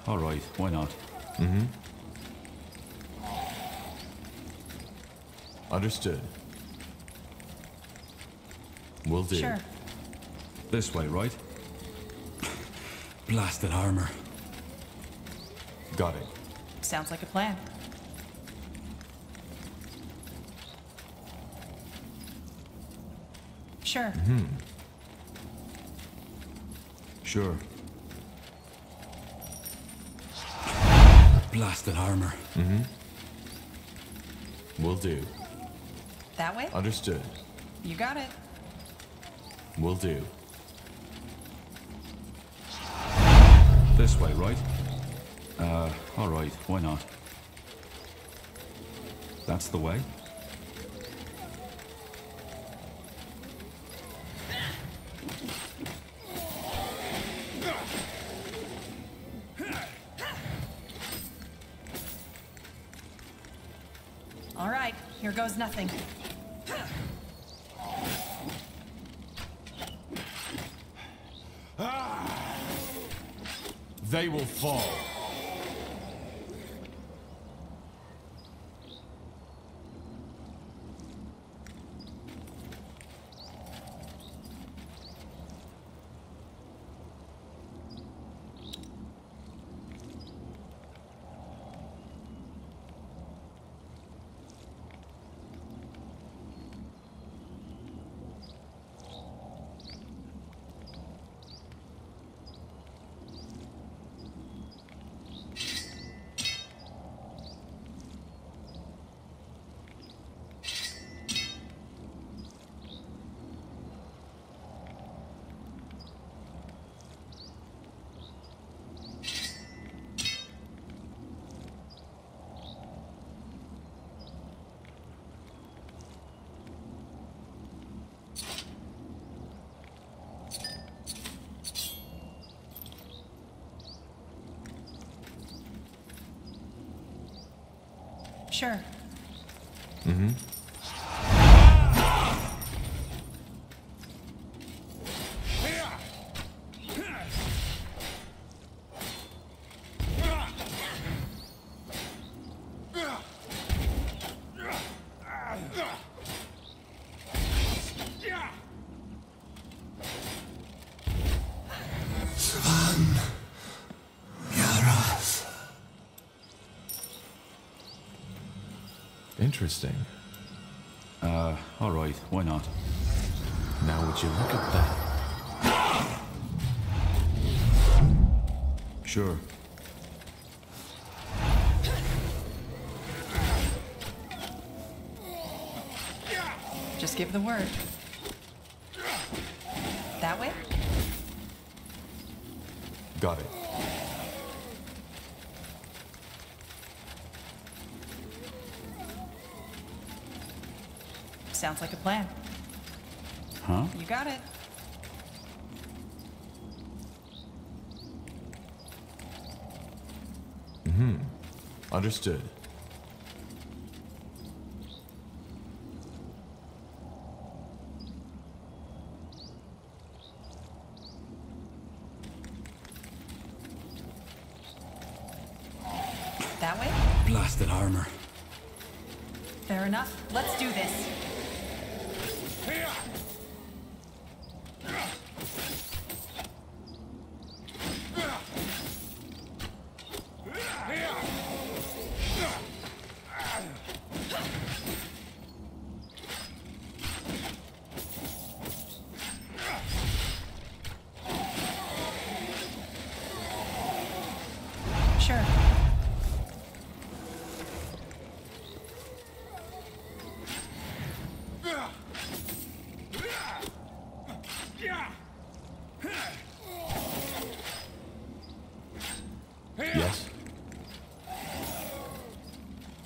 All right, why not? Mm-hmm. Understood. Will do. Sure. This way, right? Blasted armor. Got it. Sounds like a plan. Sure. Mm-hmm. Sure. Blasted armor. Mm-hmm. Will do. That way? Understood. You got it. Will do. This way, right? All right, why not? That's the way? All right, here goes nothing. They will fall. Sure. Mm-hmm. Interesting. Alright, why not? Now would you look at that? Sure. Just give the word. That way? Got it. Sounds like a plan. Huh? You got it. Understood. That way? Blasted armor. Fair enough. Let's do this. Sure. Yes.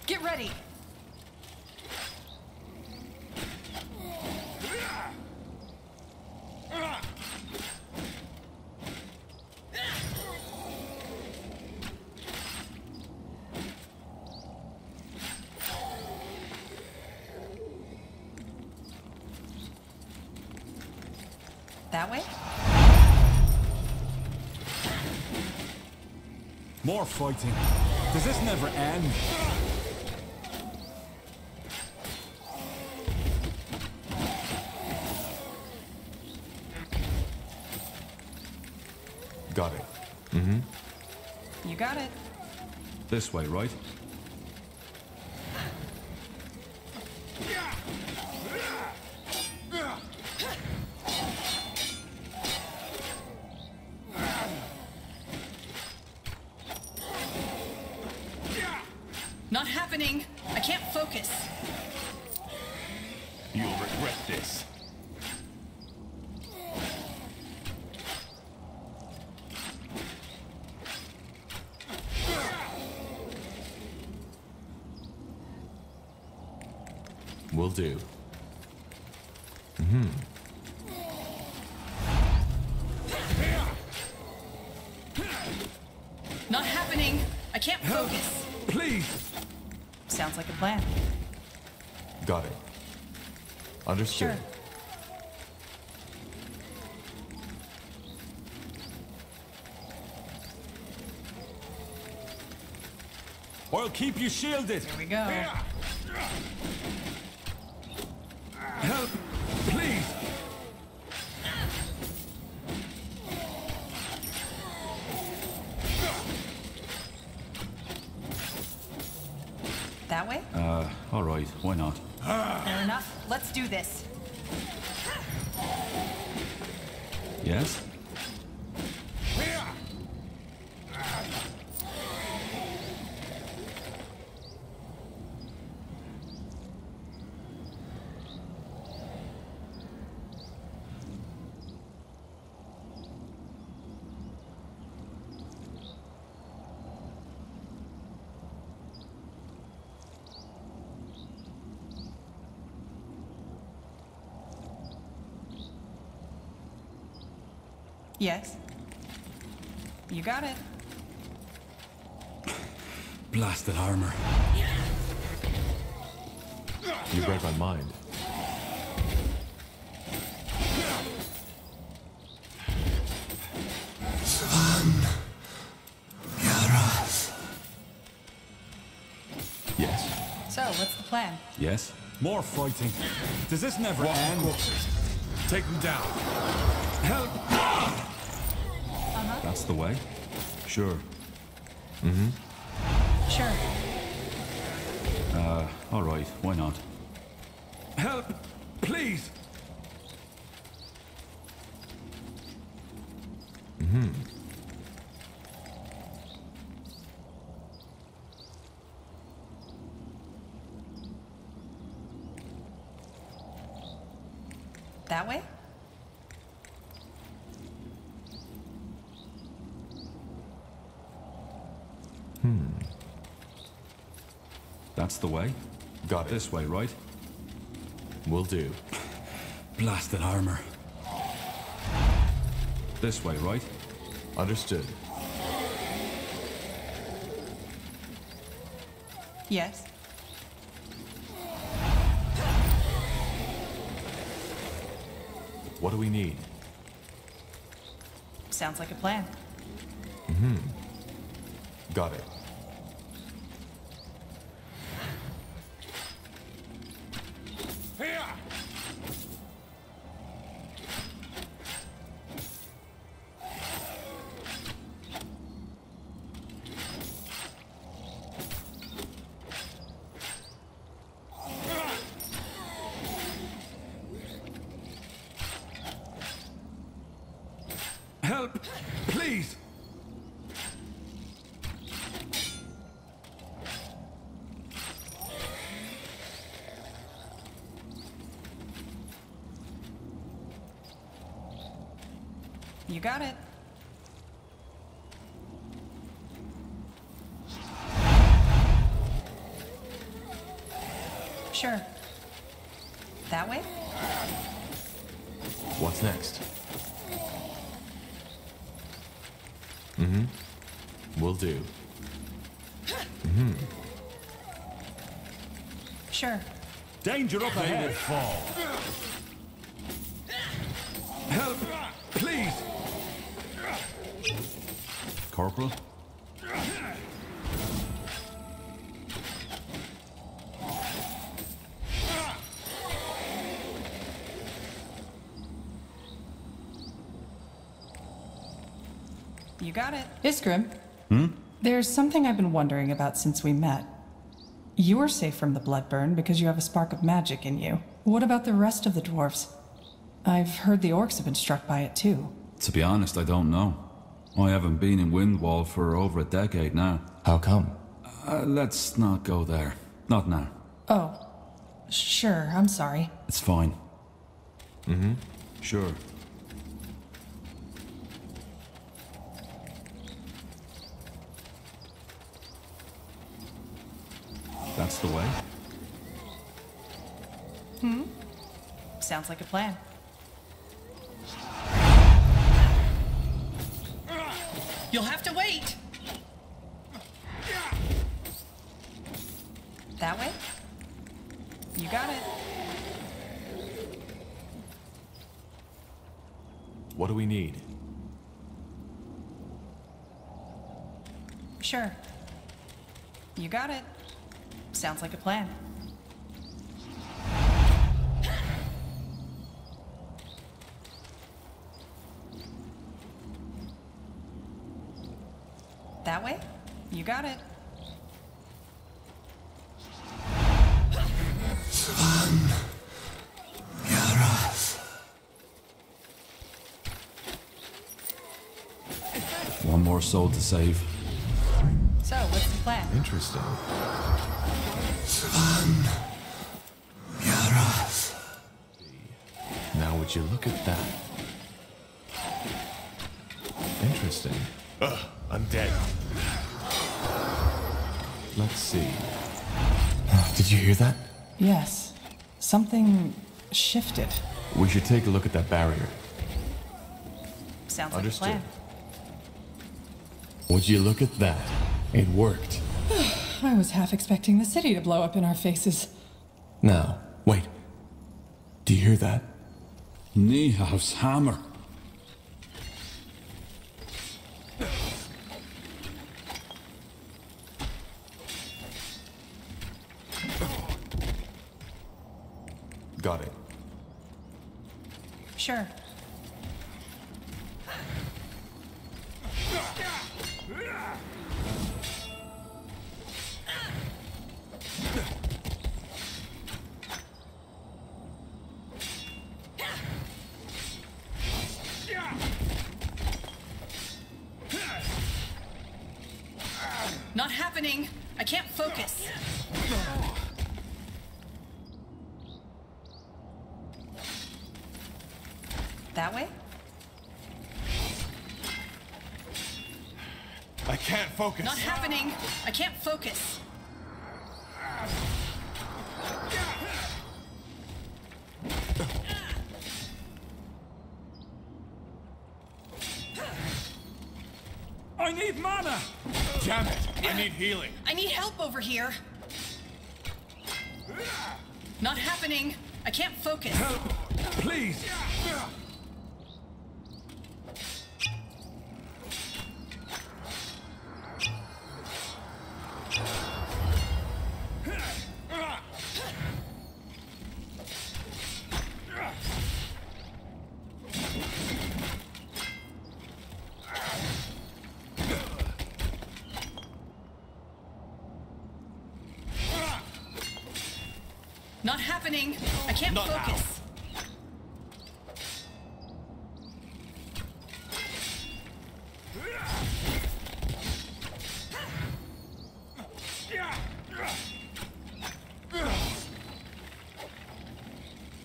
Get ready. That way? More fighting. Does this never end? Got it. You got it. This way, right? Not happening. I can't focus. You'll regret this. Will do. Not happening. I can't focus. Please! Sounds like a plan. Got it. Understood. Sure. I'll keep you shielded. Here we go. Help! Please! That way? Alright, why not? Fair enough. Let's do this. Yes? Yes. You got it. Blasted armor. You read my mind. Yes. So, what's the plan? Yes? More fighting. Does this never end? Take them down. Help! That's the way? Sure. Sure. Alright, why not? Help! Please! That way? That's the way? Got it. This way, right? Will do. Blasted armor. This way, right? Understood. Yes. What do we need? Sounds like a plan. Got it. Here! Help! Please! You got it. Sure. That way? What's next? Will do. Sure. Danger up ahead! They will fall. Help! Please! Corporal? You got it. Iskrim. There's something I've been wondering about since we met. You are safe from the blood burn because you have a spark of magic in you. What about the rest of the dwarves? I've heard the orcs have been struck by it too. To be honest, I don't know. I haven't been in Windwall for over a decade now. How come? Let's not go there. Not now. Oh. Sure, I'm sorry. It's fine. Sure. That's the way? Sounds like a plan. You'll have to wait! That way? You got it. What do we need? Sure. You got it. Sounds like a plan. That way? You got it. One more soul to save. So, what's the plan? Interesting. Now would you look at that? Interesting. I'm dead. Let's see. Did you hear that? Yes. Something shifted. We should take a look at that barrier. Sounds like Understood. a plan. Would you look at that? It worked. I was half expecting the city to blow up in our faces. Now, wait. Do you hear that? Niehaus hammer. Got it. Sure. Not happening. I can't focus. That way? I can't focus. Not happening. I can't focus. I need mana! Damn it! I need healing. I need help over here. Not happening. I can't focus. Help! Please! Not happening. I can't Not focus.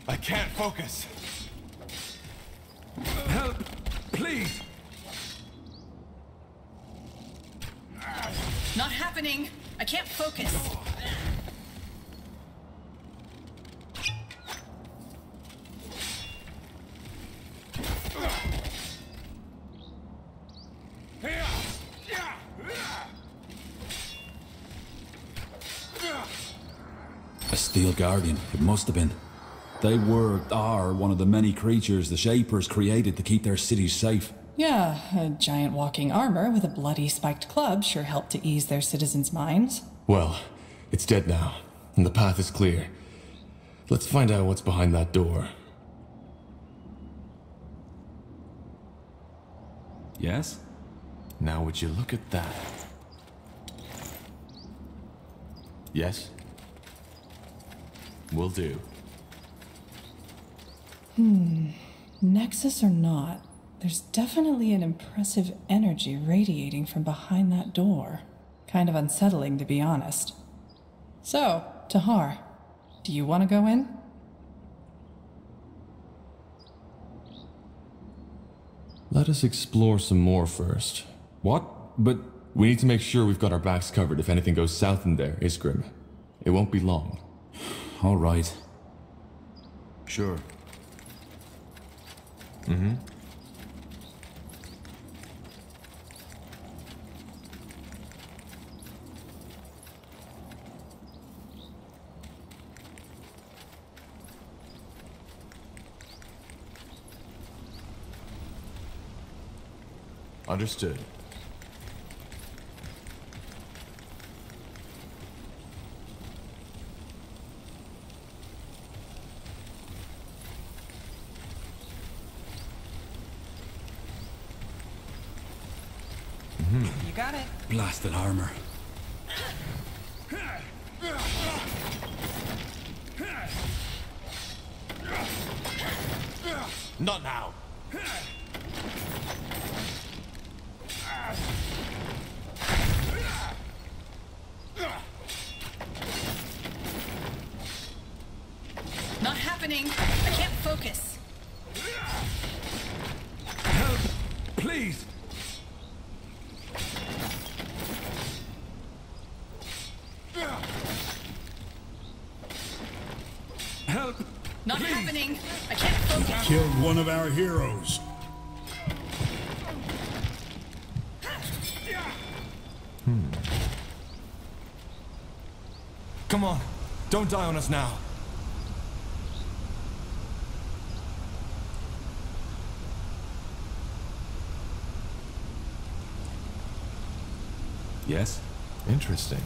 I can't focus. Help! Please! Not happening. I can't focus. A steel guardian, it must have been. They are one of the many creatures the Shapers created to keep their cities safe. Yeah, a giant walking armor with a bloody spiked club sure helped to ease their citizens' minds. Well, it's dead now, and the path is clear. Let's find out what's behind that door. Yes? Now would you look at that? Yes? Will do. Nexus or not, there's definitely an impressive energy radiating from behind that door. Kind of unsettling, to be honest. So, Tahar, do you want to go in? Let us explore some more first. What? But we need to make sure we've got our backs covered if anything goes south in there, Isgrim. It won't be long. All right. Sure. Mm-hmm. Understood. You got it. Blasted armor. Not now. Not happening. I can't focus. Help! Please! Help! Not Please. happening. I can't focus. Killed one of our heroes. Come on. Don't die on us now. Yes? Interesting.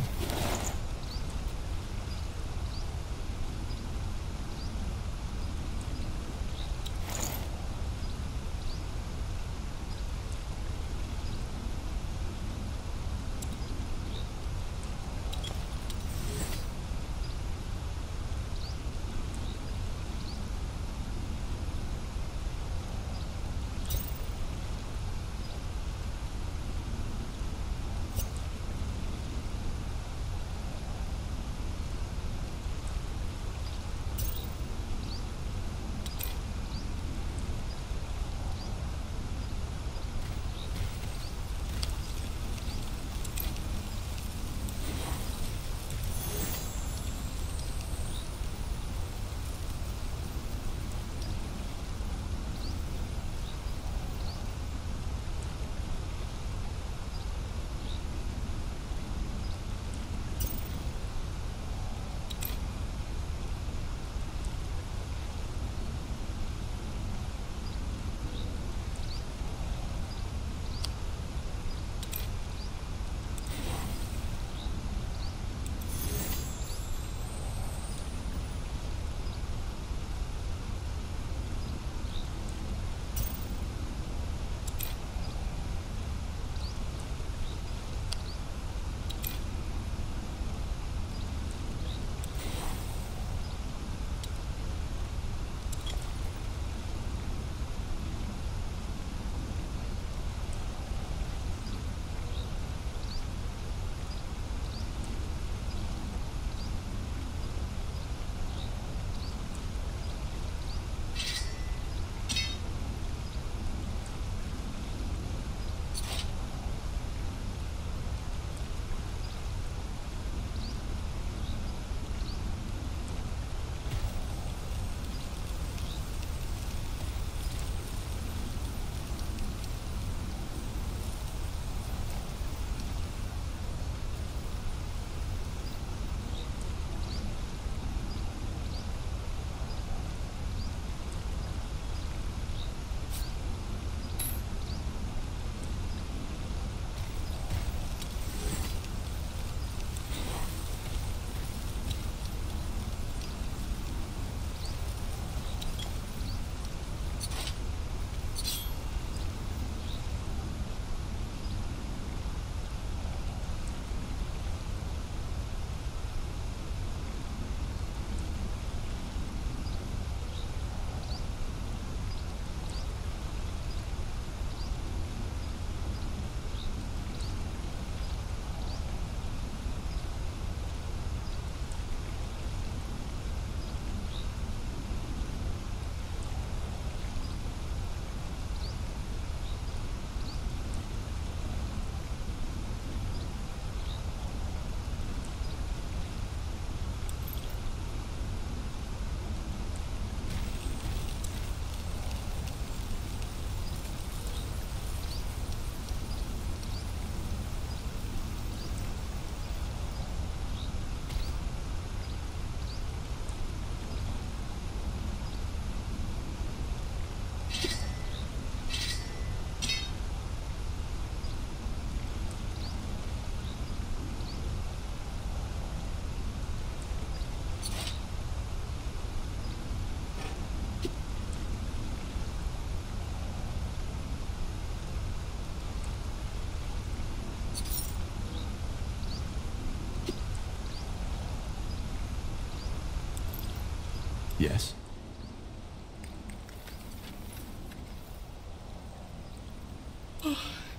Yes?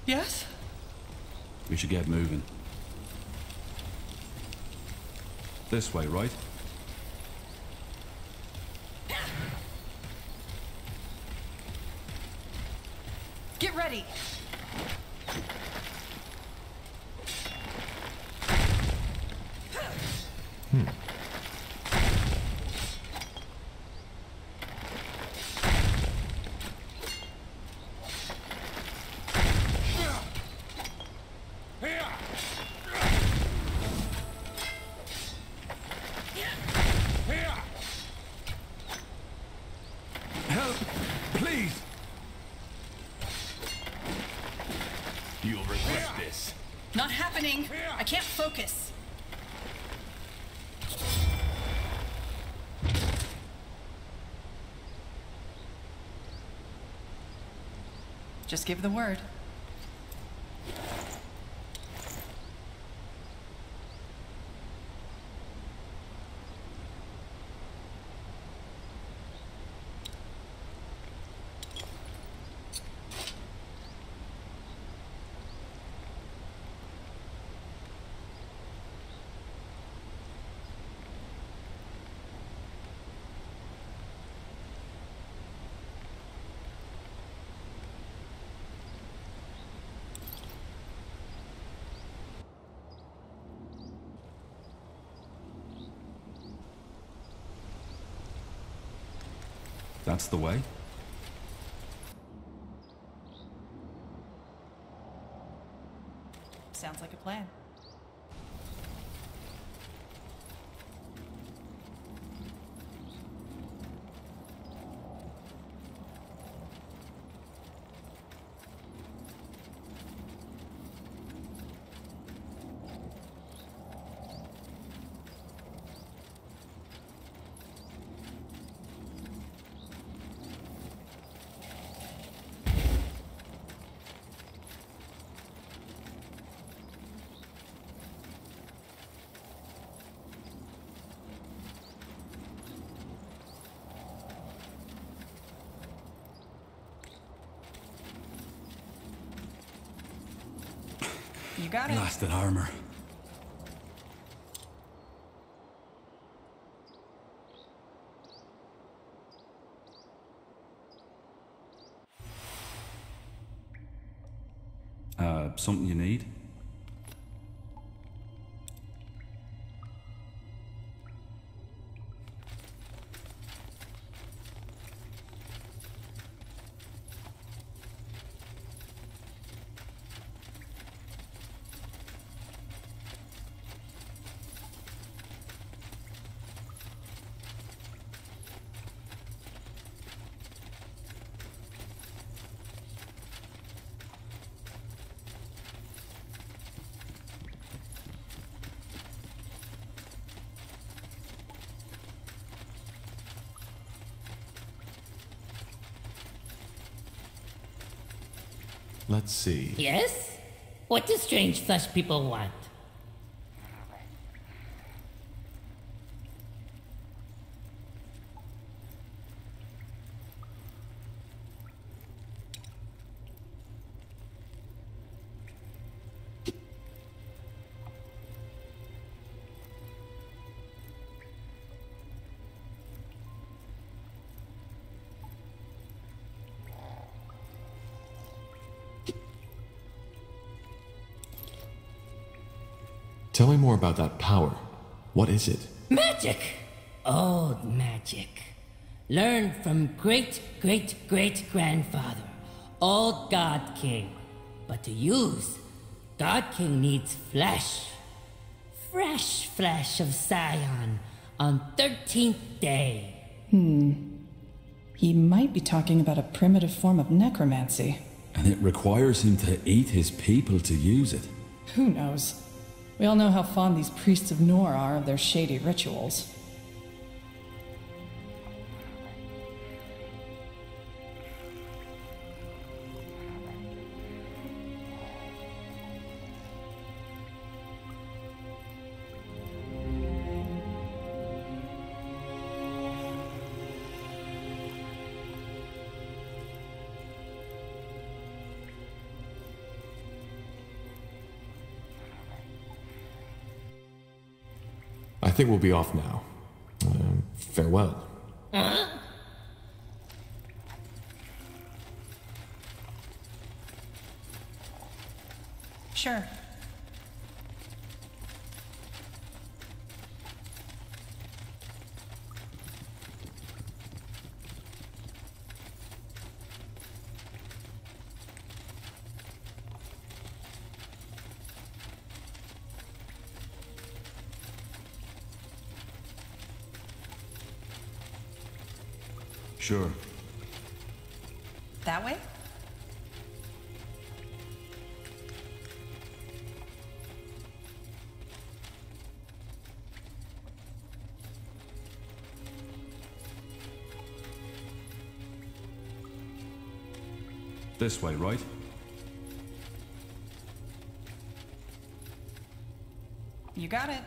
Yes? We should get moving. This way, right? Get ready! Help! Please! You'll regret this. Not happening! I can't focus! Just give the word. That's the way? Sounds like a plan. You got it. Blasted armor. Something you need? Let's see. Yes? What do strange flesh people want? Tell me more about that power. What is it? Magic! Old magic. Learned from great-great-great-grandfather, old God King. But to use, God King needs flesh. Fresh flesh of Scion on 13th day. He might be talking about a primitive form of necromancy. And it requires him to eat his people to use it. Who knows? We all know how fond these priests of Nor are of their shady rituals. I think we'll be off now. Farewell. Sure. Sure. That way? This way, right? You got it.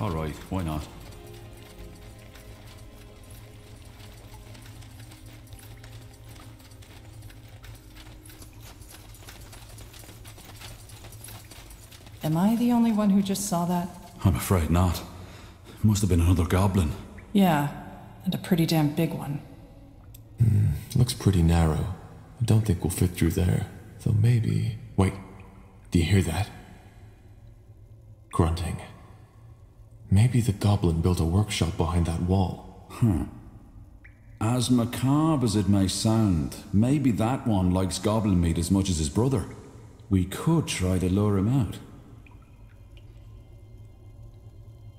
Alright, why not? Am I the only one who just saw that? I'm afraid not. Must have been another goblin. Yeah, and a pretty damn big one. Looks pretty narrow. I don't think we'll fit through there. So maybe... Wait, do you hear that? Grunting. Maybe the goblin built a workshop behind that wall. As macabre as it may sound, maybe that one likes goblin meat as much as his brother. We could try to lure him out.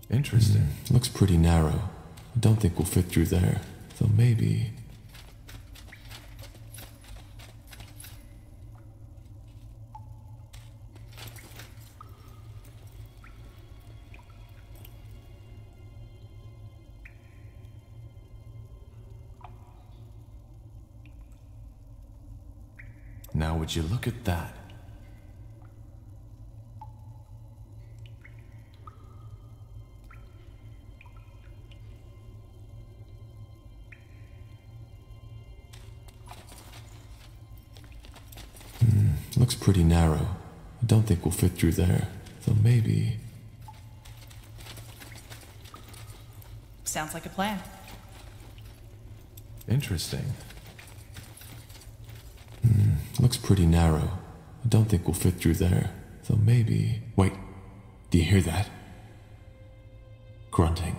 Interesting. Looks pretty narrow. I don't think we'll fit through there. So maybe... Now would you look at that? Looks pretty narrow. I don't think we'll fit through there. So maybe... Sounds like a plan. Interesting. Looks pretty narrow. I don't think we'll fit through there. So maybe... Wait, do you hear that? Grunting.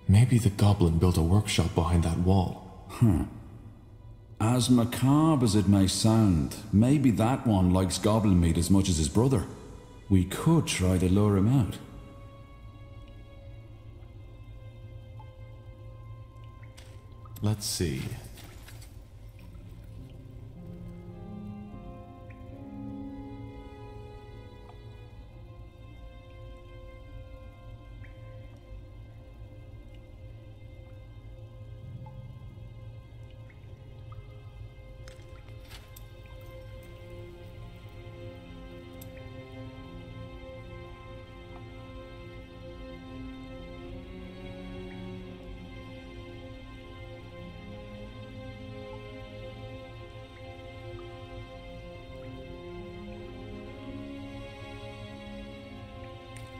Maybe the goblin built a workshop behind that wall. As macabre as it may sound, maybe that one likes goblin meat as much as his brother. We could try to lure him out. Let's see.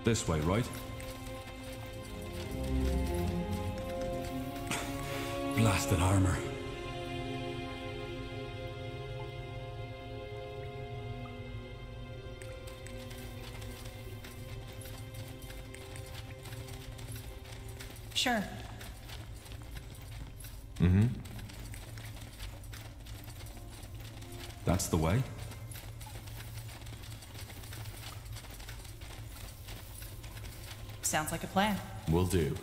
This way, right? Blasted armor. Sure. That's the way? Sounds like a plan. Will do.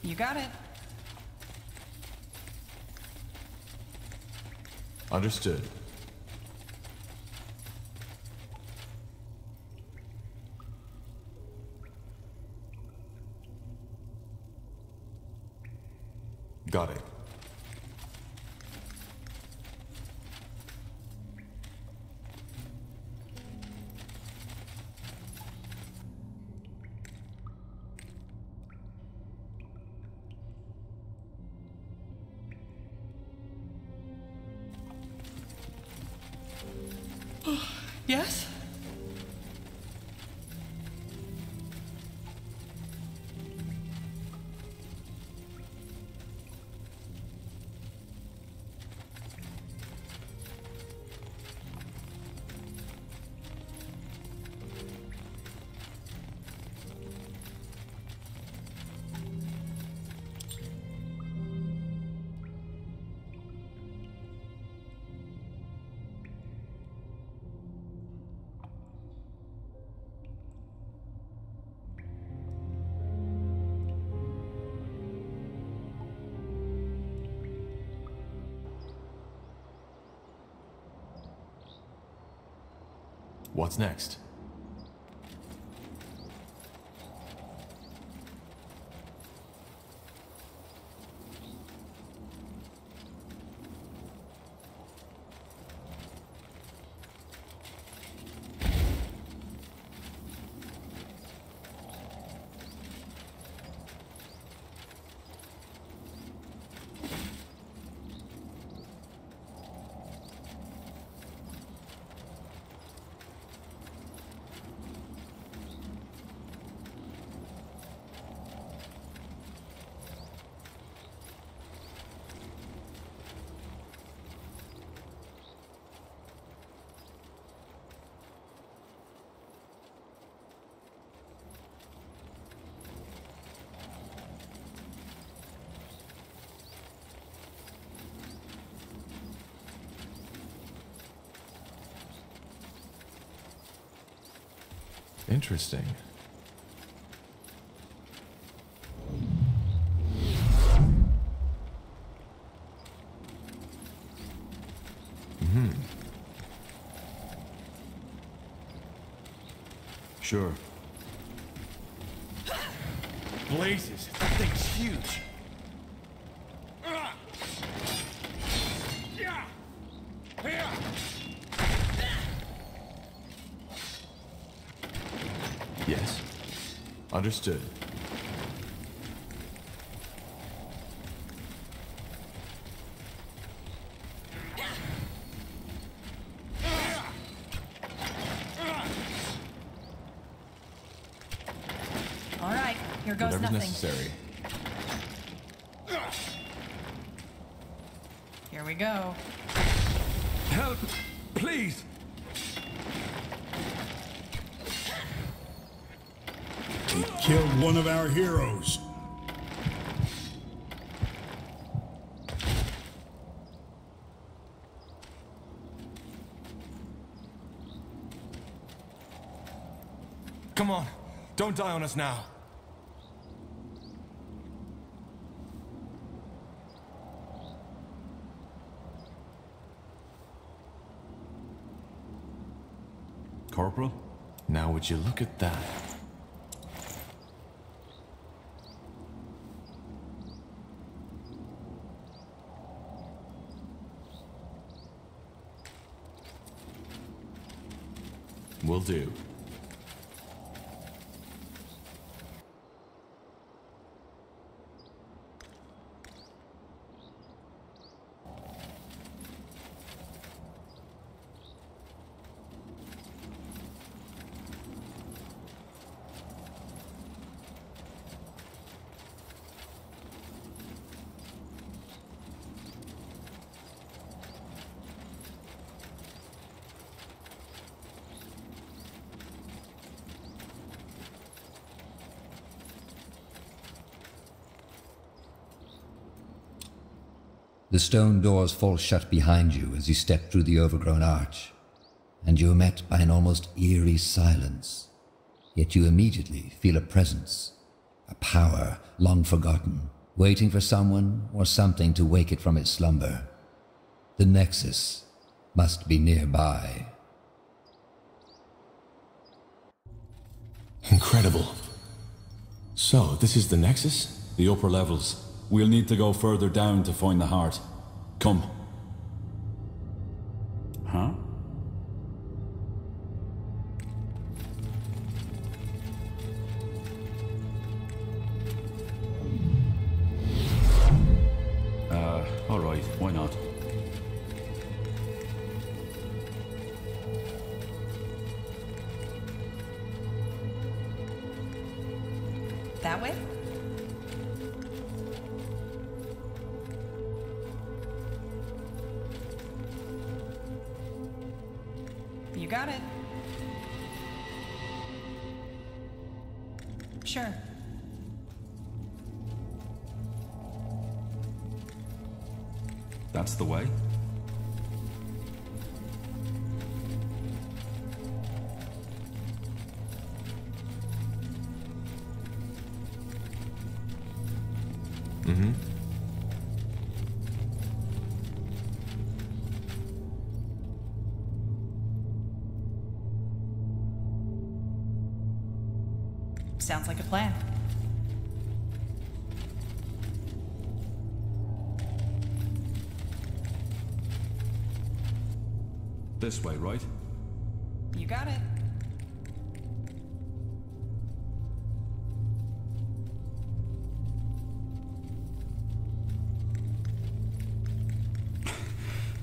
You got it. Understood. Yes? What's next? Interesting. Sure. Blazes, that thing's huge. Yes. Understood. All right, here goes Whatever's nothing. necessary. Here we go. Help! Please! He killed one of our heroes. Come on, don't die on us now. Corporal? Now would you look at that? Will do. The stone doors fall shut behind you as you step through the overgrown arch, and you are met by an almost eerie silence. Yet you immediately feel a presence, a power long forgotten, waiting for someone or something to wake it from its slumber. The Nexus must be nearby. Incredible. So, this is the Nexus? The upper levels. We'll need to go further down to find the heart. Come. Huh? All right, why not? That way? You got it. Sure. That's the way? Mm-hmm. Sounds like a plan. This way, right? You got it.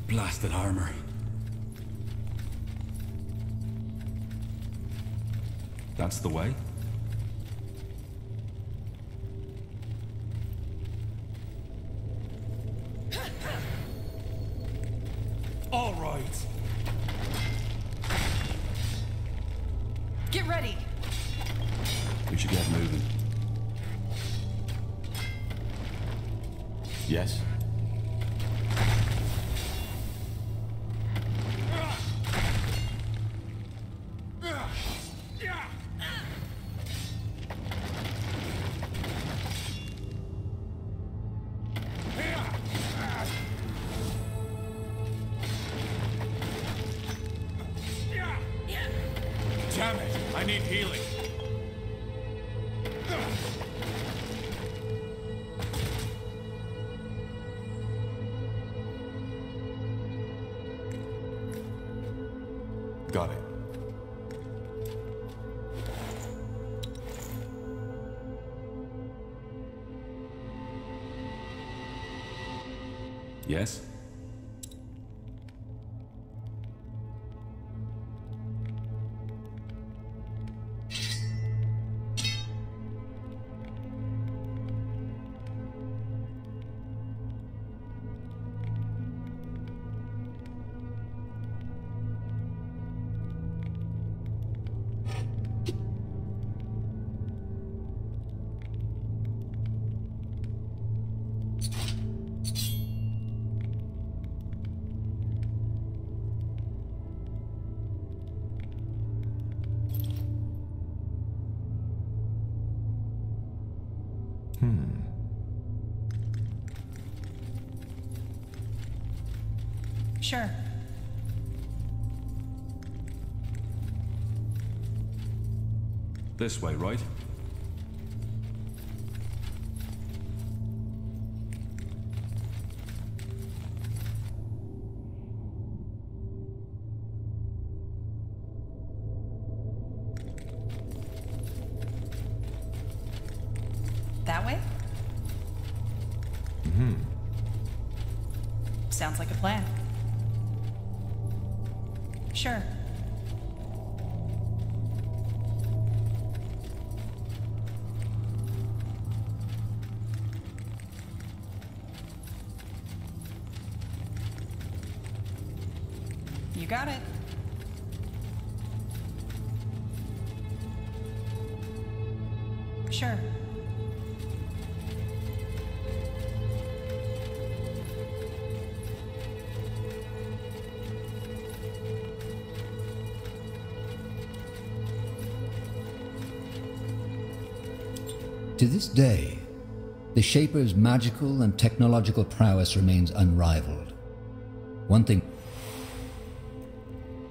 Blasted armor. That's the way? All right. Get ready. We should get moving. Yes? Damn it! I need healing. Got it. Yes? Sure. This way, right? That way? Mm-hmm. Sounds like a plan. Sure. You got it. Sure. To this day, the Shaper's magical and technological prowess remains unrivaled. One thing...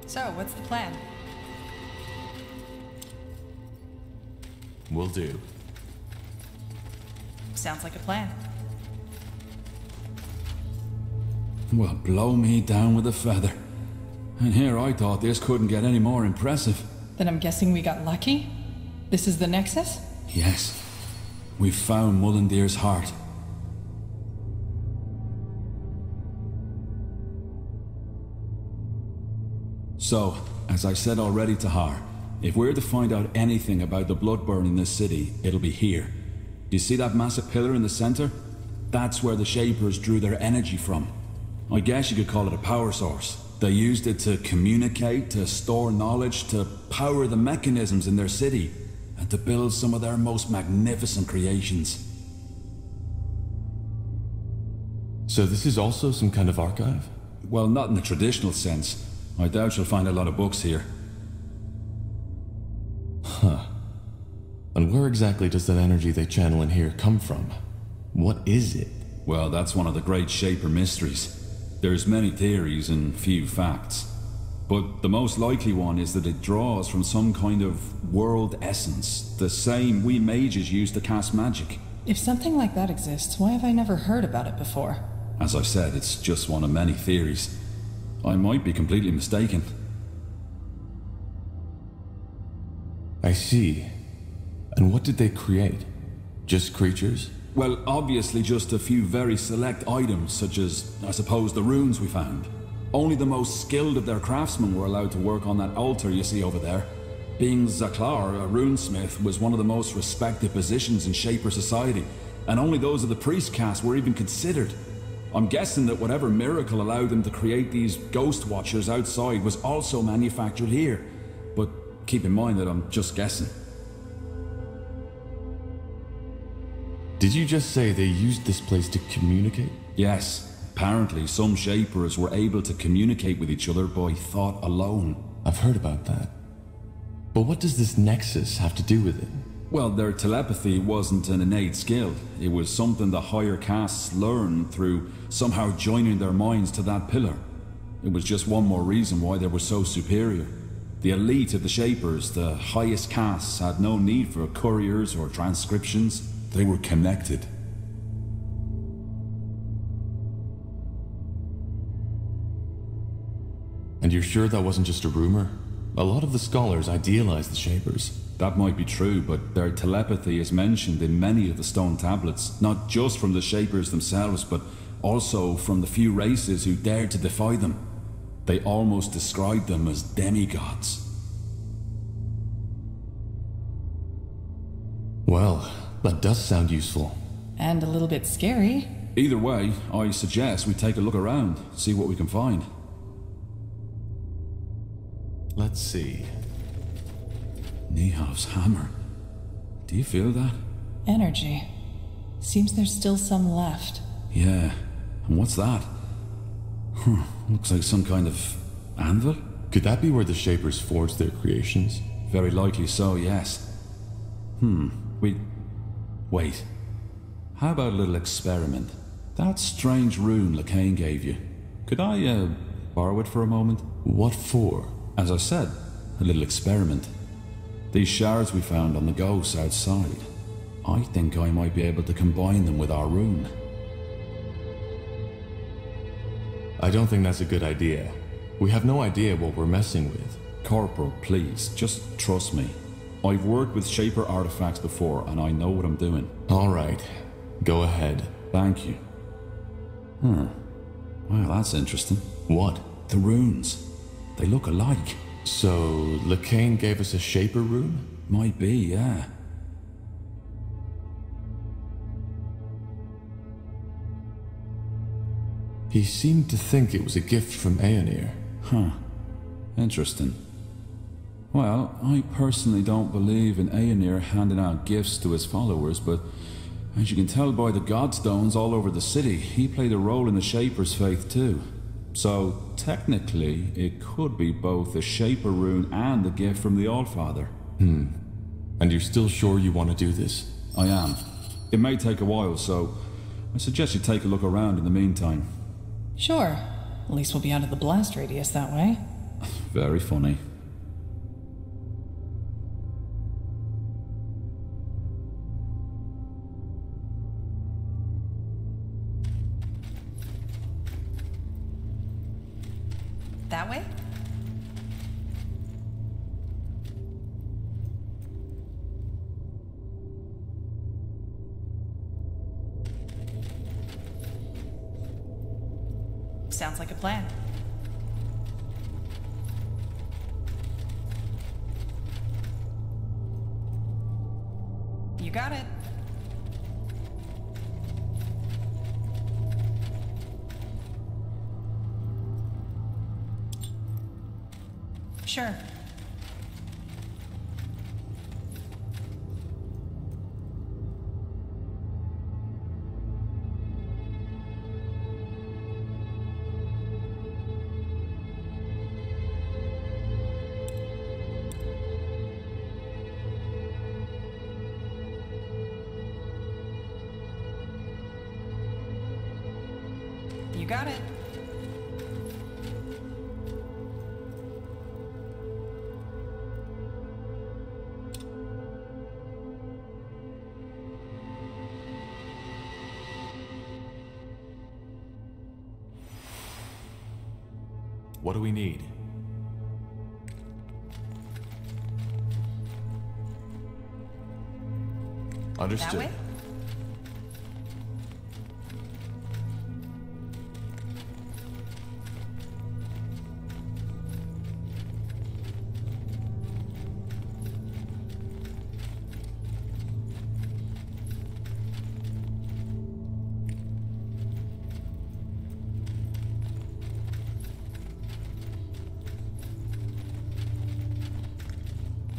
So, what's the plan? Will do. Sounds like a plan. Well, blow me down with a feather. And here I thought this couldn't get any more impressive. Then I'm guessing we got lucky? This is the Nexus? Yes. We found Mullendeer's heart. So, as I said already to Har, if we're to find out anything about the Bloodburn in this city, it'll be here. Do you see that massive pillar in the center? That's where the Shapers drew their energy from. I guess you could call it a power source. They used it to communicate, to store knowledge, to power the mechanisms in their city, and to build some of their most magnificent creations. So this is also some kind of archive? Well, not in the traditional sense. I doubt you'll find a lot of books here. Huh. And where exactly does that energy they channel in here come from? What is it? Well, that's one of the great Shaper mysteries. There's many theories and few facts. But the most likely one is that it draws from some kind of world essence, the same we mages use to cast magic. If something like that exists, why have I never heard about it before? As I said, it's just one of many theories. I might be completely mistaken. I see. And what did they create? Just creatures? Well, obviously just a few very select items, such as, I suppose, the runes we found. Only the most skilled of their craftsmen were allowed to work on that altar you see over there. Being Zaklar, a runesmith, was one of the most respected positions in Shaper society, and only those of the priest caste were even considered. I'm guessing that whatever miracle allowed them to create these ghost watchers outside was also manufactured here. But keep in mind that I'm just guessing. Did you just say they used this place to communicate? Yes. Apparently, some Shapers were able to communicate with each other by thought alone. I've heard about that. But what does this nexus have to do with it? Well, their telepathy wasn't an innate skill. It was something the higher castes learned through somehow joining their minds to that pillar. It was just one more reason why they were so superior. The elite of the Shapers, the highest castes, had no need for couriers or transcriptions. They were connected. And you're sure that wasn't just a rumor? A lot of the scholars idealize the Shapers. That might be true, but their telepathy is mentioned in many of the stone tablets, not just from the Shapers themselves, but also from the few races who dared to defy them. They almost described them as demigods. Well, that does sound useful. And a little bit scary. Either way, I suggest we take a look around, see what we can find. Let's see. Nihav's hammer. Do you feel that? Energy. Seems there's still some left. Yeah. And what's that? Looks like some kind of anvil? Could that be where the Shapers forged their creations? Very likely so, yes. Wait. How about a little experiment? That strange rune Lacane gave you. Could I, borrow it for a moment? What for? As I said, a little experiment. These shards we found on the ghosts outside. I think I might be able to combine them with our rune. I don't think that's a good idea. We have no idea what we're messing with. Corporal, please, just trust me. I've worked with Shaper artifacts before, and I know what I'm doing. All right. Go ahead. Thank you. Well, that's interesting. What? The runes. They look alike. So, Lacane gave us a Shaper rune? Might be, yeah. He seemed to think it was a gift from Aeonir. Huh. Interesting. Well, I personally don't believe in Aeonir handing out gifts to his followers, but as you can tell by the godstones all over the city, he played a role in the Shaper's faith too. So, technically, it could be both a Shaper rune and a gift from the Allfather. And you're still sure you want to do this? I am. It may take a while, so I suggest you take a look around in the meantime. Sure. At least we'll be out of the blast radius that way. Very funny. That way? Sounds like a plan. You got it. Sure. You got it. What do we need? Understood. That way?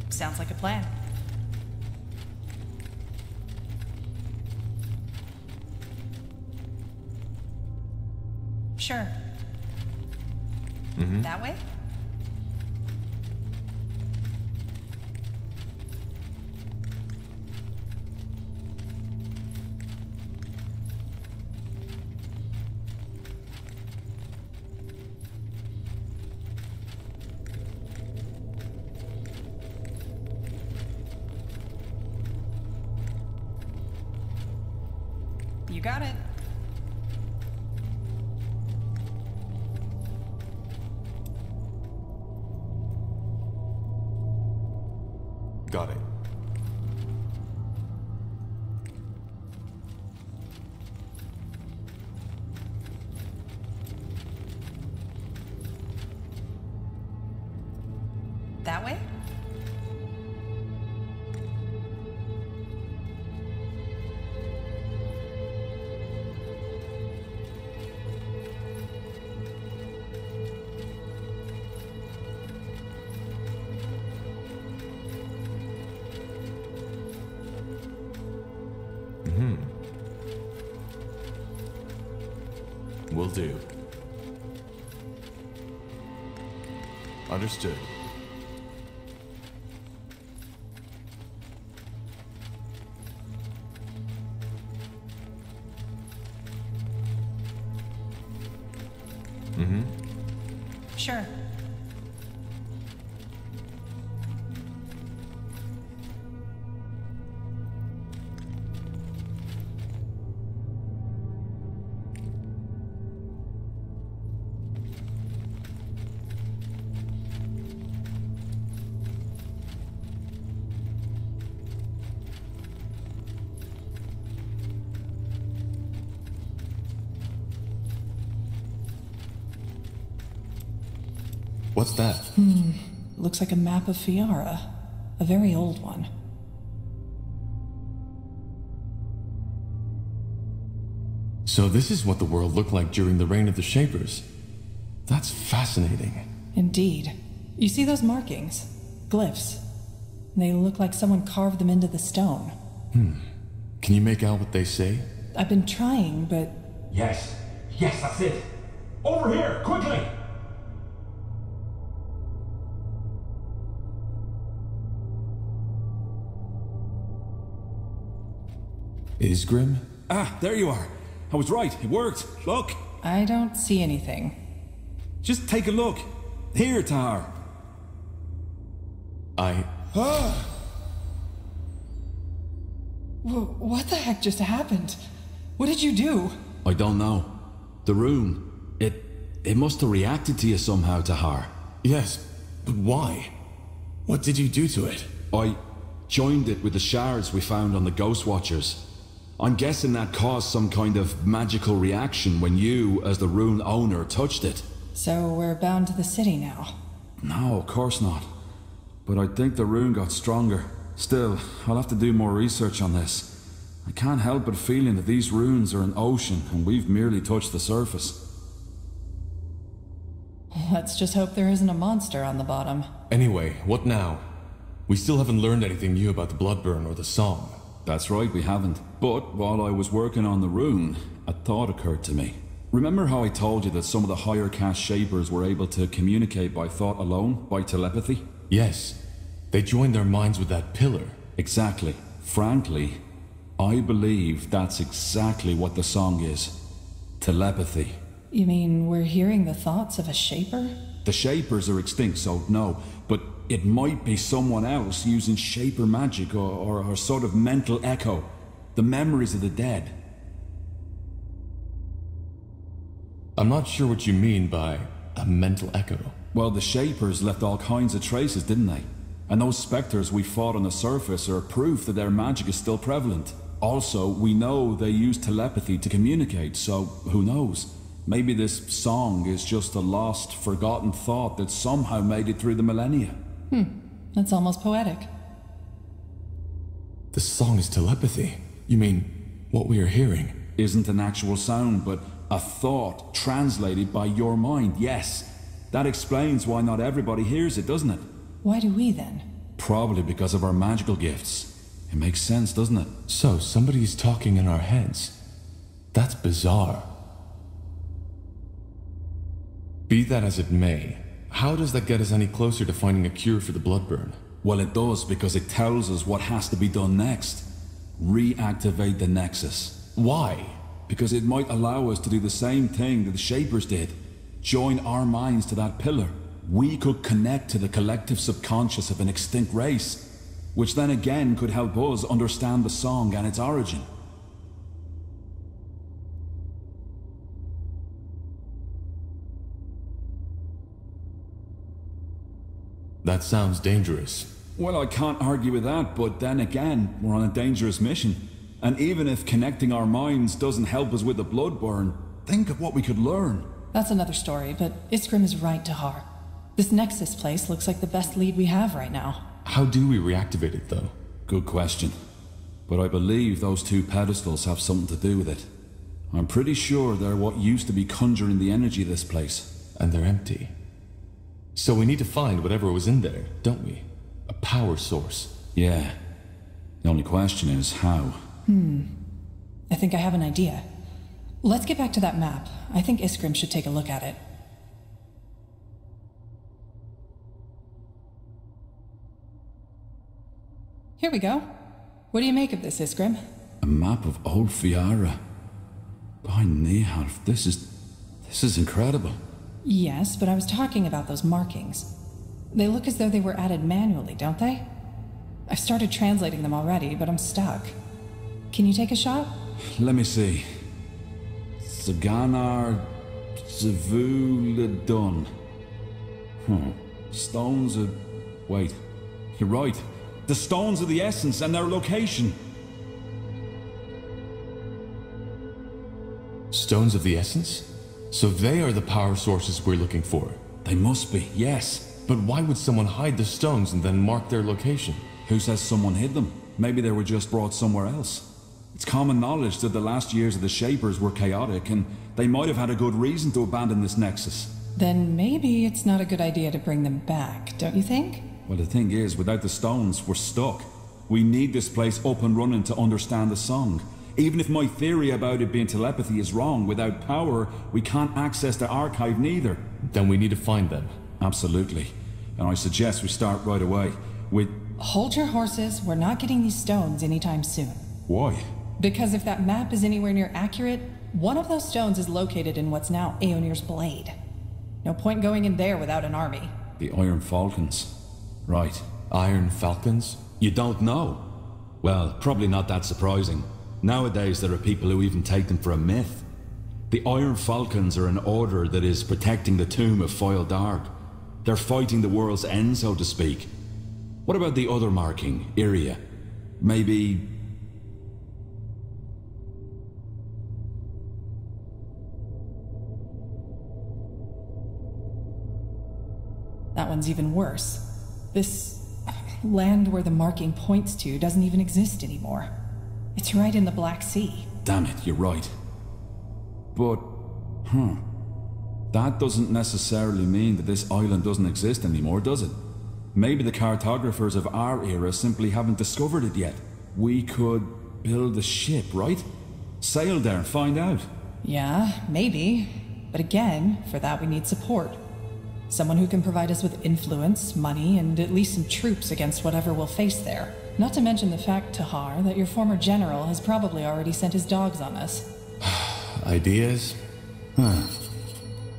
Sounds like a plan. Sure. That way? You got it. Got it. That way? Will do. Understood. Sure. What's that? Looks like a map of Fiara. A very old one. So this is what the world looked like during the reign of the Shapers. That's fascinating. Indeed. You see those markings? Glyphs. They look like someone carved them into the stone. Can you make out what they say? I've been trying, but... Yes. Yes, that's it. Over here, quickly! Isgrim? Ah, there you are. I was right. It worked. Look. I don't see anything. Just take a look. Here, Tar. What the heck just happened? What did you do? I don't know. The rune. It must have reacted to you somehow, Tahar. Yes, but why? What did you do to it? I joined it with the shards we found on the Ghost Watchers. I'm guessing that caused some kind of magical reaction when you, as the rune owner, touched it. So we're bound to the city now. No, of course not. But I think the rune got stronger. Still, I'll have to do more research on this. I can't help but feeling that these runes are an ocean and we've merely touched the surface. Let's just hope there isn't a monster on the bottom. Anyway, what now? We still haven't learned anything new about the Bloodburn or the song. That's right, we haven't. But while I was working on the rune, a thought occurred to me. Remember how I told you that some of the higher caste shapers were able to communicate by thought alone, by telepathy? Yes. They joined their minds with that pillar. Exactly. Frankly, I believe that's exactly what the song is. Telepathy. You mean we're hearing the thoughts of a shaper? The shapers are extinct, so no. But it might be someone else using shaper magic or sort of mental echo. The memories of the dead. I'm not sure what you mean by a mental echo. Well, the shapers left all kinds of traces, didn't they? And those specters we fought on the surface are proof that their magic is still prevalent. Also, we know they use telepathy to communicate, so who knows? Maybe this song is just a lost, forgotten thought that somehow made it through the millennia. That's almost poetic. The song is telepathy. You mean, what we are hearing? Isn't an actual sound, but a thought translated by your mind, yes. That explains why not everybody hears it, doesn't it? Why do we then? Probably because of our magical gifts. It makes sense, doesn't it? So, somebody's talking in our heads. That's bizarre. Be that as it may, how does that get us any closer to finding a cure for the Bloodburn? Well, it does, because it tells us what has to be done next. Reactivate the Nexus. Why? Because it might allow us to do the same thing that the Shapers did. Join our minds to that pillar. We could connect to the collective subconscious of an extinct race, which then again could help us understand the song and its origin. That sounds dangerous. Well, I can't argue with that, but then again, we're on a dangerous mission. And even if connecting our minds doesn't help us with the Bloodburn, think of what we could learn. That's another story, but Iskrim is right, Tahar. This Nexus place looks like the best lead we have right now. How do we reactivate it, though? Good question. But I believe those two pedestals have something to do with it. I'm pretty sure they're what used to be conjuring the energy of this place. And they're empty. So we need to find whatever was in there, don't we? A power source. Yeah. The only question is how. I think I have an idea. Let's get back to that map. I think Iskrim should take a look at it. Here we go. What do you make of this, Iskrim? A map of Old Fiara. By Neharf, this is incredible. Yes, but I was talking about those markings. They look as though they were added manually, don't they? I've started translating them already, but I'm stuck. Can you take a shot? Let me see. Saganar Zavuladun. Stones of... Wait. You're right. The stones of the essence and their location. Stones of the essence? So they are the power sources we're looking for. They must be, yes. But why would someone hide the stones and then mark their location? Who says someone hid them? Maybe they were just brought somewhere else. It's common knowledge that the last years of the Shapers were chaotic, and they might have had a good reason to abandon this Nexus. Then maybe it's not a good idea to bring them back, don't you think? Well, the thing is, without the stones, we're stuck. We need this place up and running to understand the song. Even if my theory about it being telepathy is wrong, without power, we can't access the archive neither. Then we need to find them. Absolutely. And I suggest we start right away with... Hold your horses. We're not getting these stones anytime soon. Why? Because if that map is anywhere near accurate, one of those stones is located in what's now Aeonir's blade. No point going in there without an army. The Iron Falcons. Right. Iron Falcons? You don't know? Well, probably not that surprising. Nowadays there are people who even take them for a myth. The Iron Falcons are an order that is protecting the tomb of Foyle Darg. They're fighting the world's end, so to speak. What about the other marking, Iria? Maybe... That one's even worse. This land where the marking points to doesn't even exist anymore. It's right in the Black Sea. Damn it, you're right. But, That doesn't necessarily mean that this island doesn't exist anymore, does it? Maybe the cartographers of our era simply haven't discovered it yet. We could build a ship, right? Sail there and find out. Yeah, maybe. But again, for that we need support. Someone who can provide us with influence, money, and at least some troops against whatever we'll face there. Not to mention the fact, Tahar, that your former general has probably already sent his dogs on us. Ideas?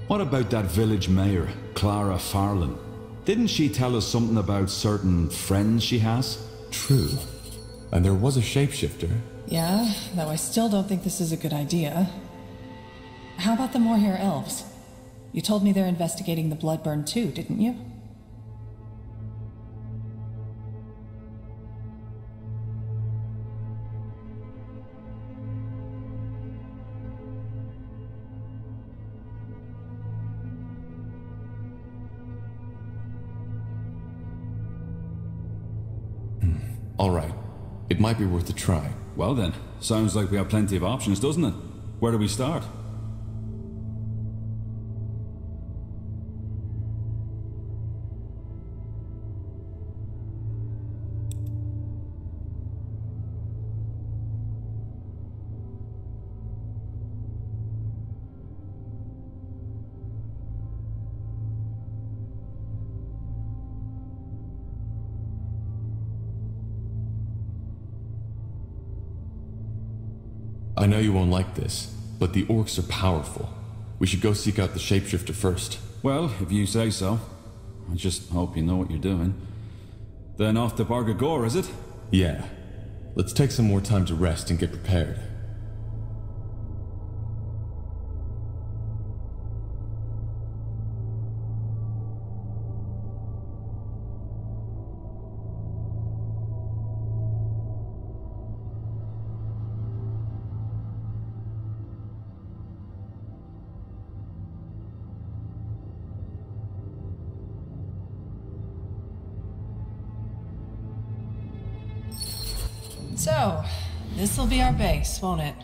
What about that village mayor, Clara Farland? Didn't she tell us something about certain friends she has? True. And there was a shapeshifter. Yeah, though I still don't think this is a good idea. How about the Moorhair elves? You told me they're investigating the Bloodburn too, didn't you? All right. It might be worth a try. Well then, sounds like we have plenty of options, doesn't it? Where do we start? I know you won't like this, but the orcs are powerful. We should go seek out the shapeshifter first. Well, if you say so. I just hope you know what you're doing. Then off to Bargagor, is it? Yeah. Let's take some more time to rest and get prepared. So, this'll be our base, won't it?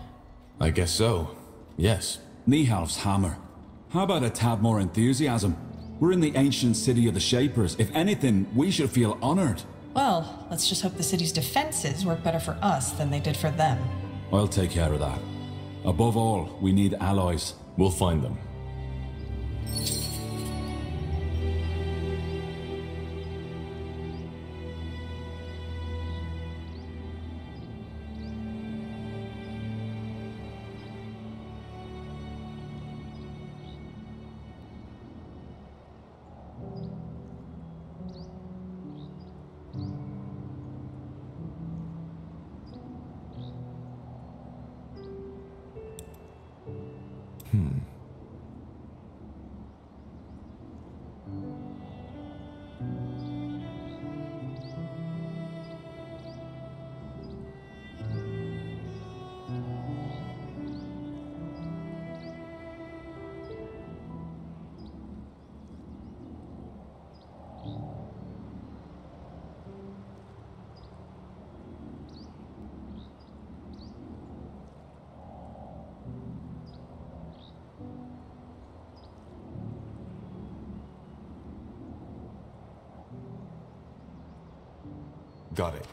I guess so. Yes. Nihalf's hammer. How about a tad more enthusiasm? We're in the ancient city of the Shapers. If anything, we should feel honored. Well, let's just hope the city's defenses work better for us than they did for them. I'll take care of that. Above all, we need allies. We'll find them. Got it.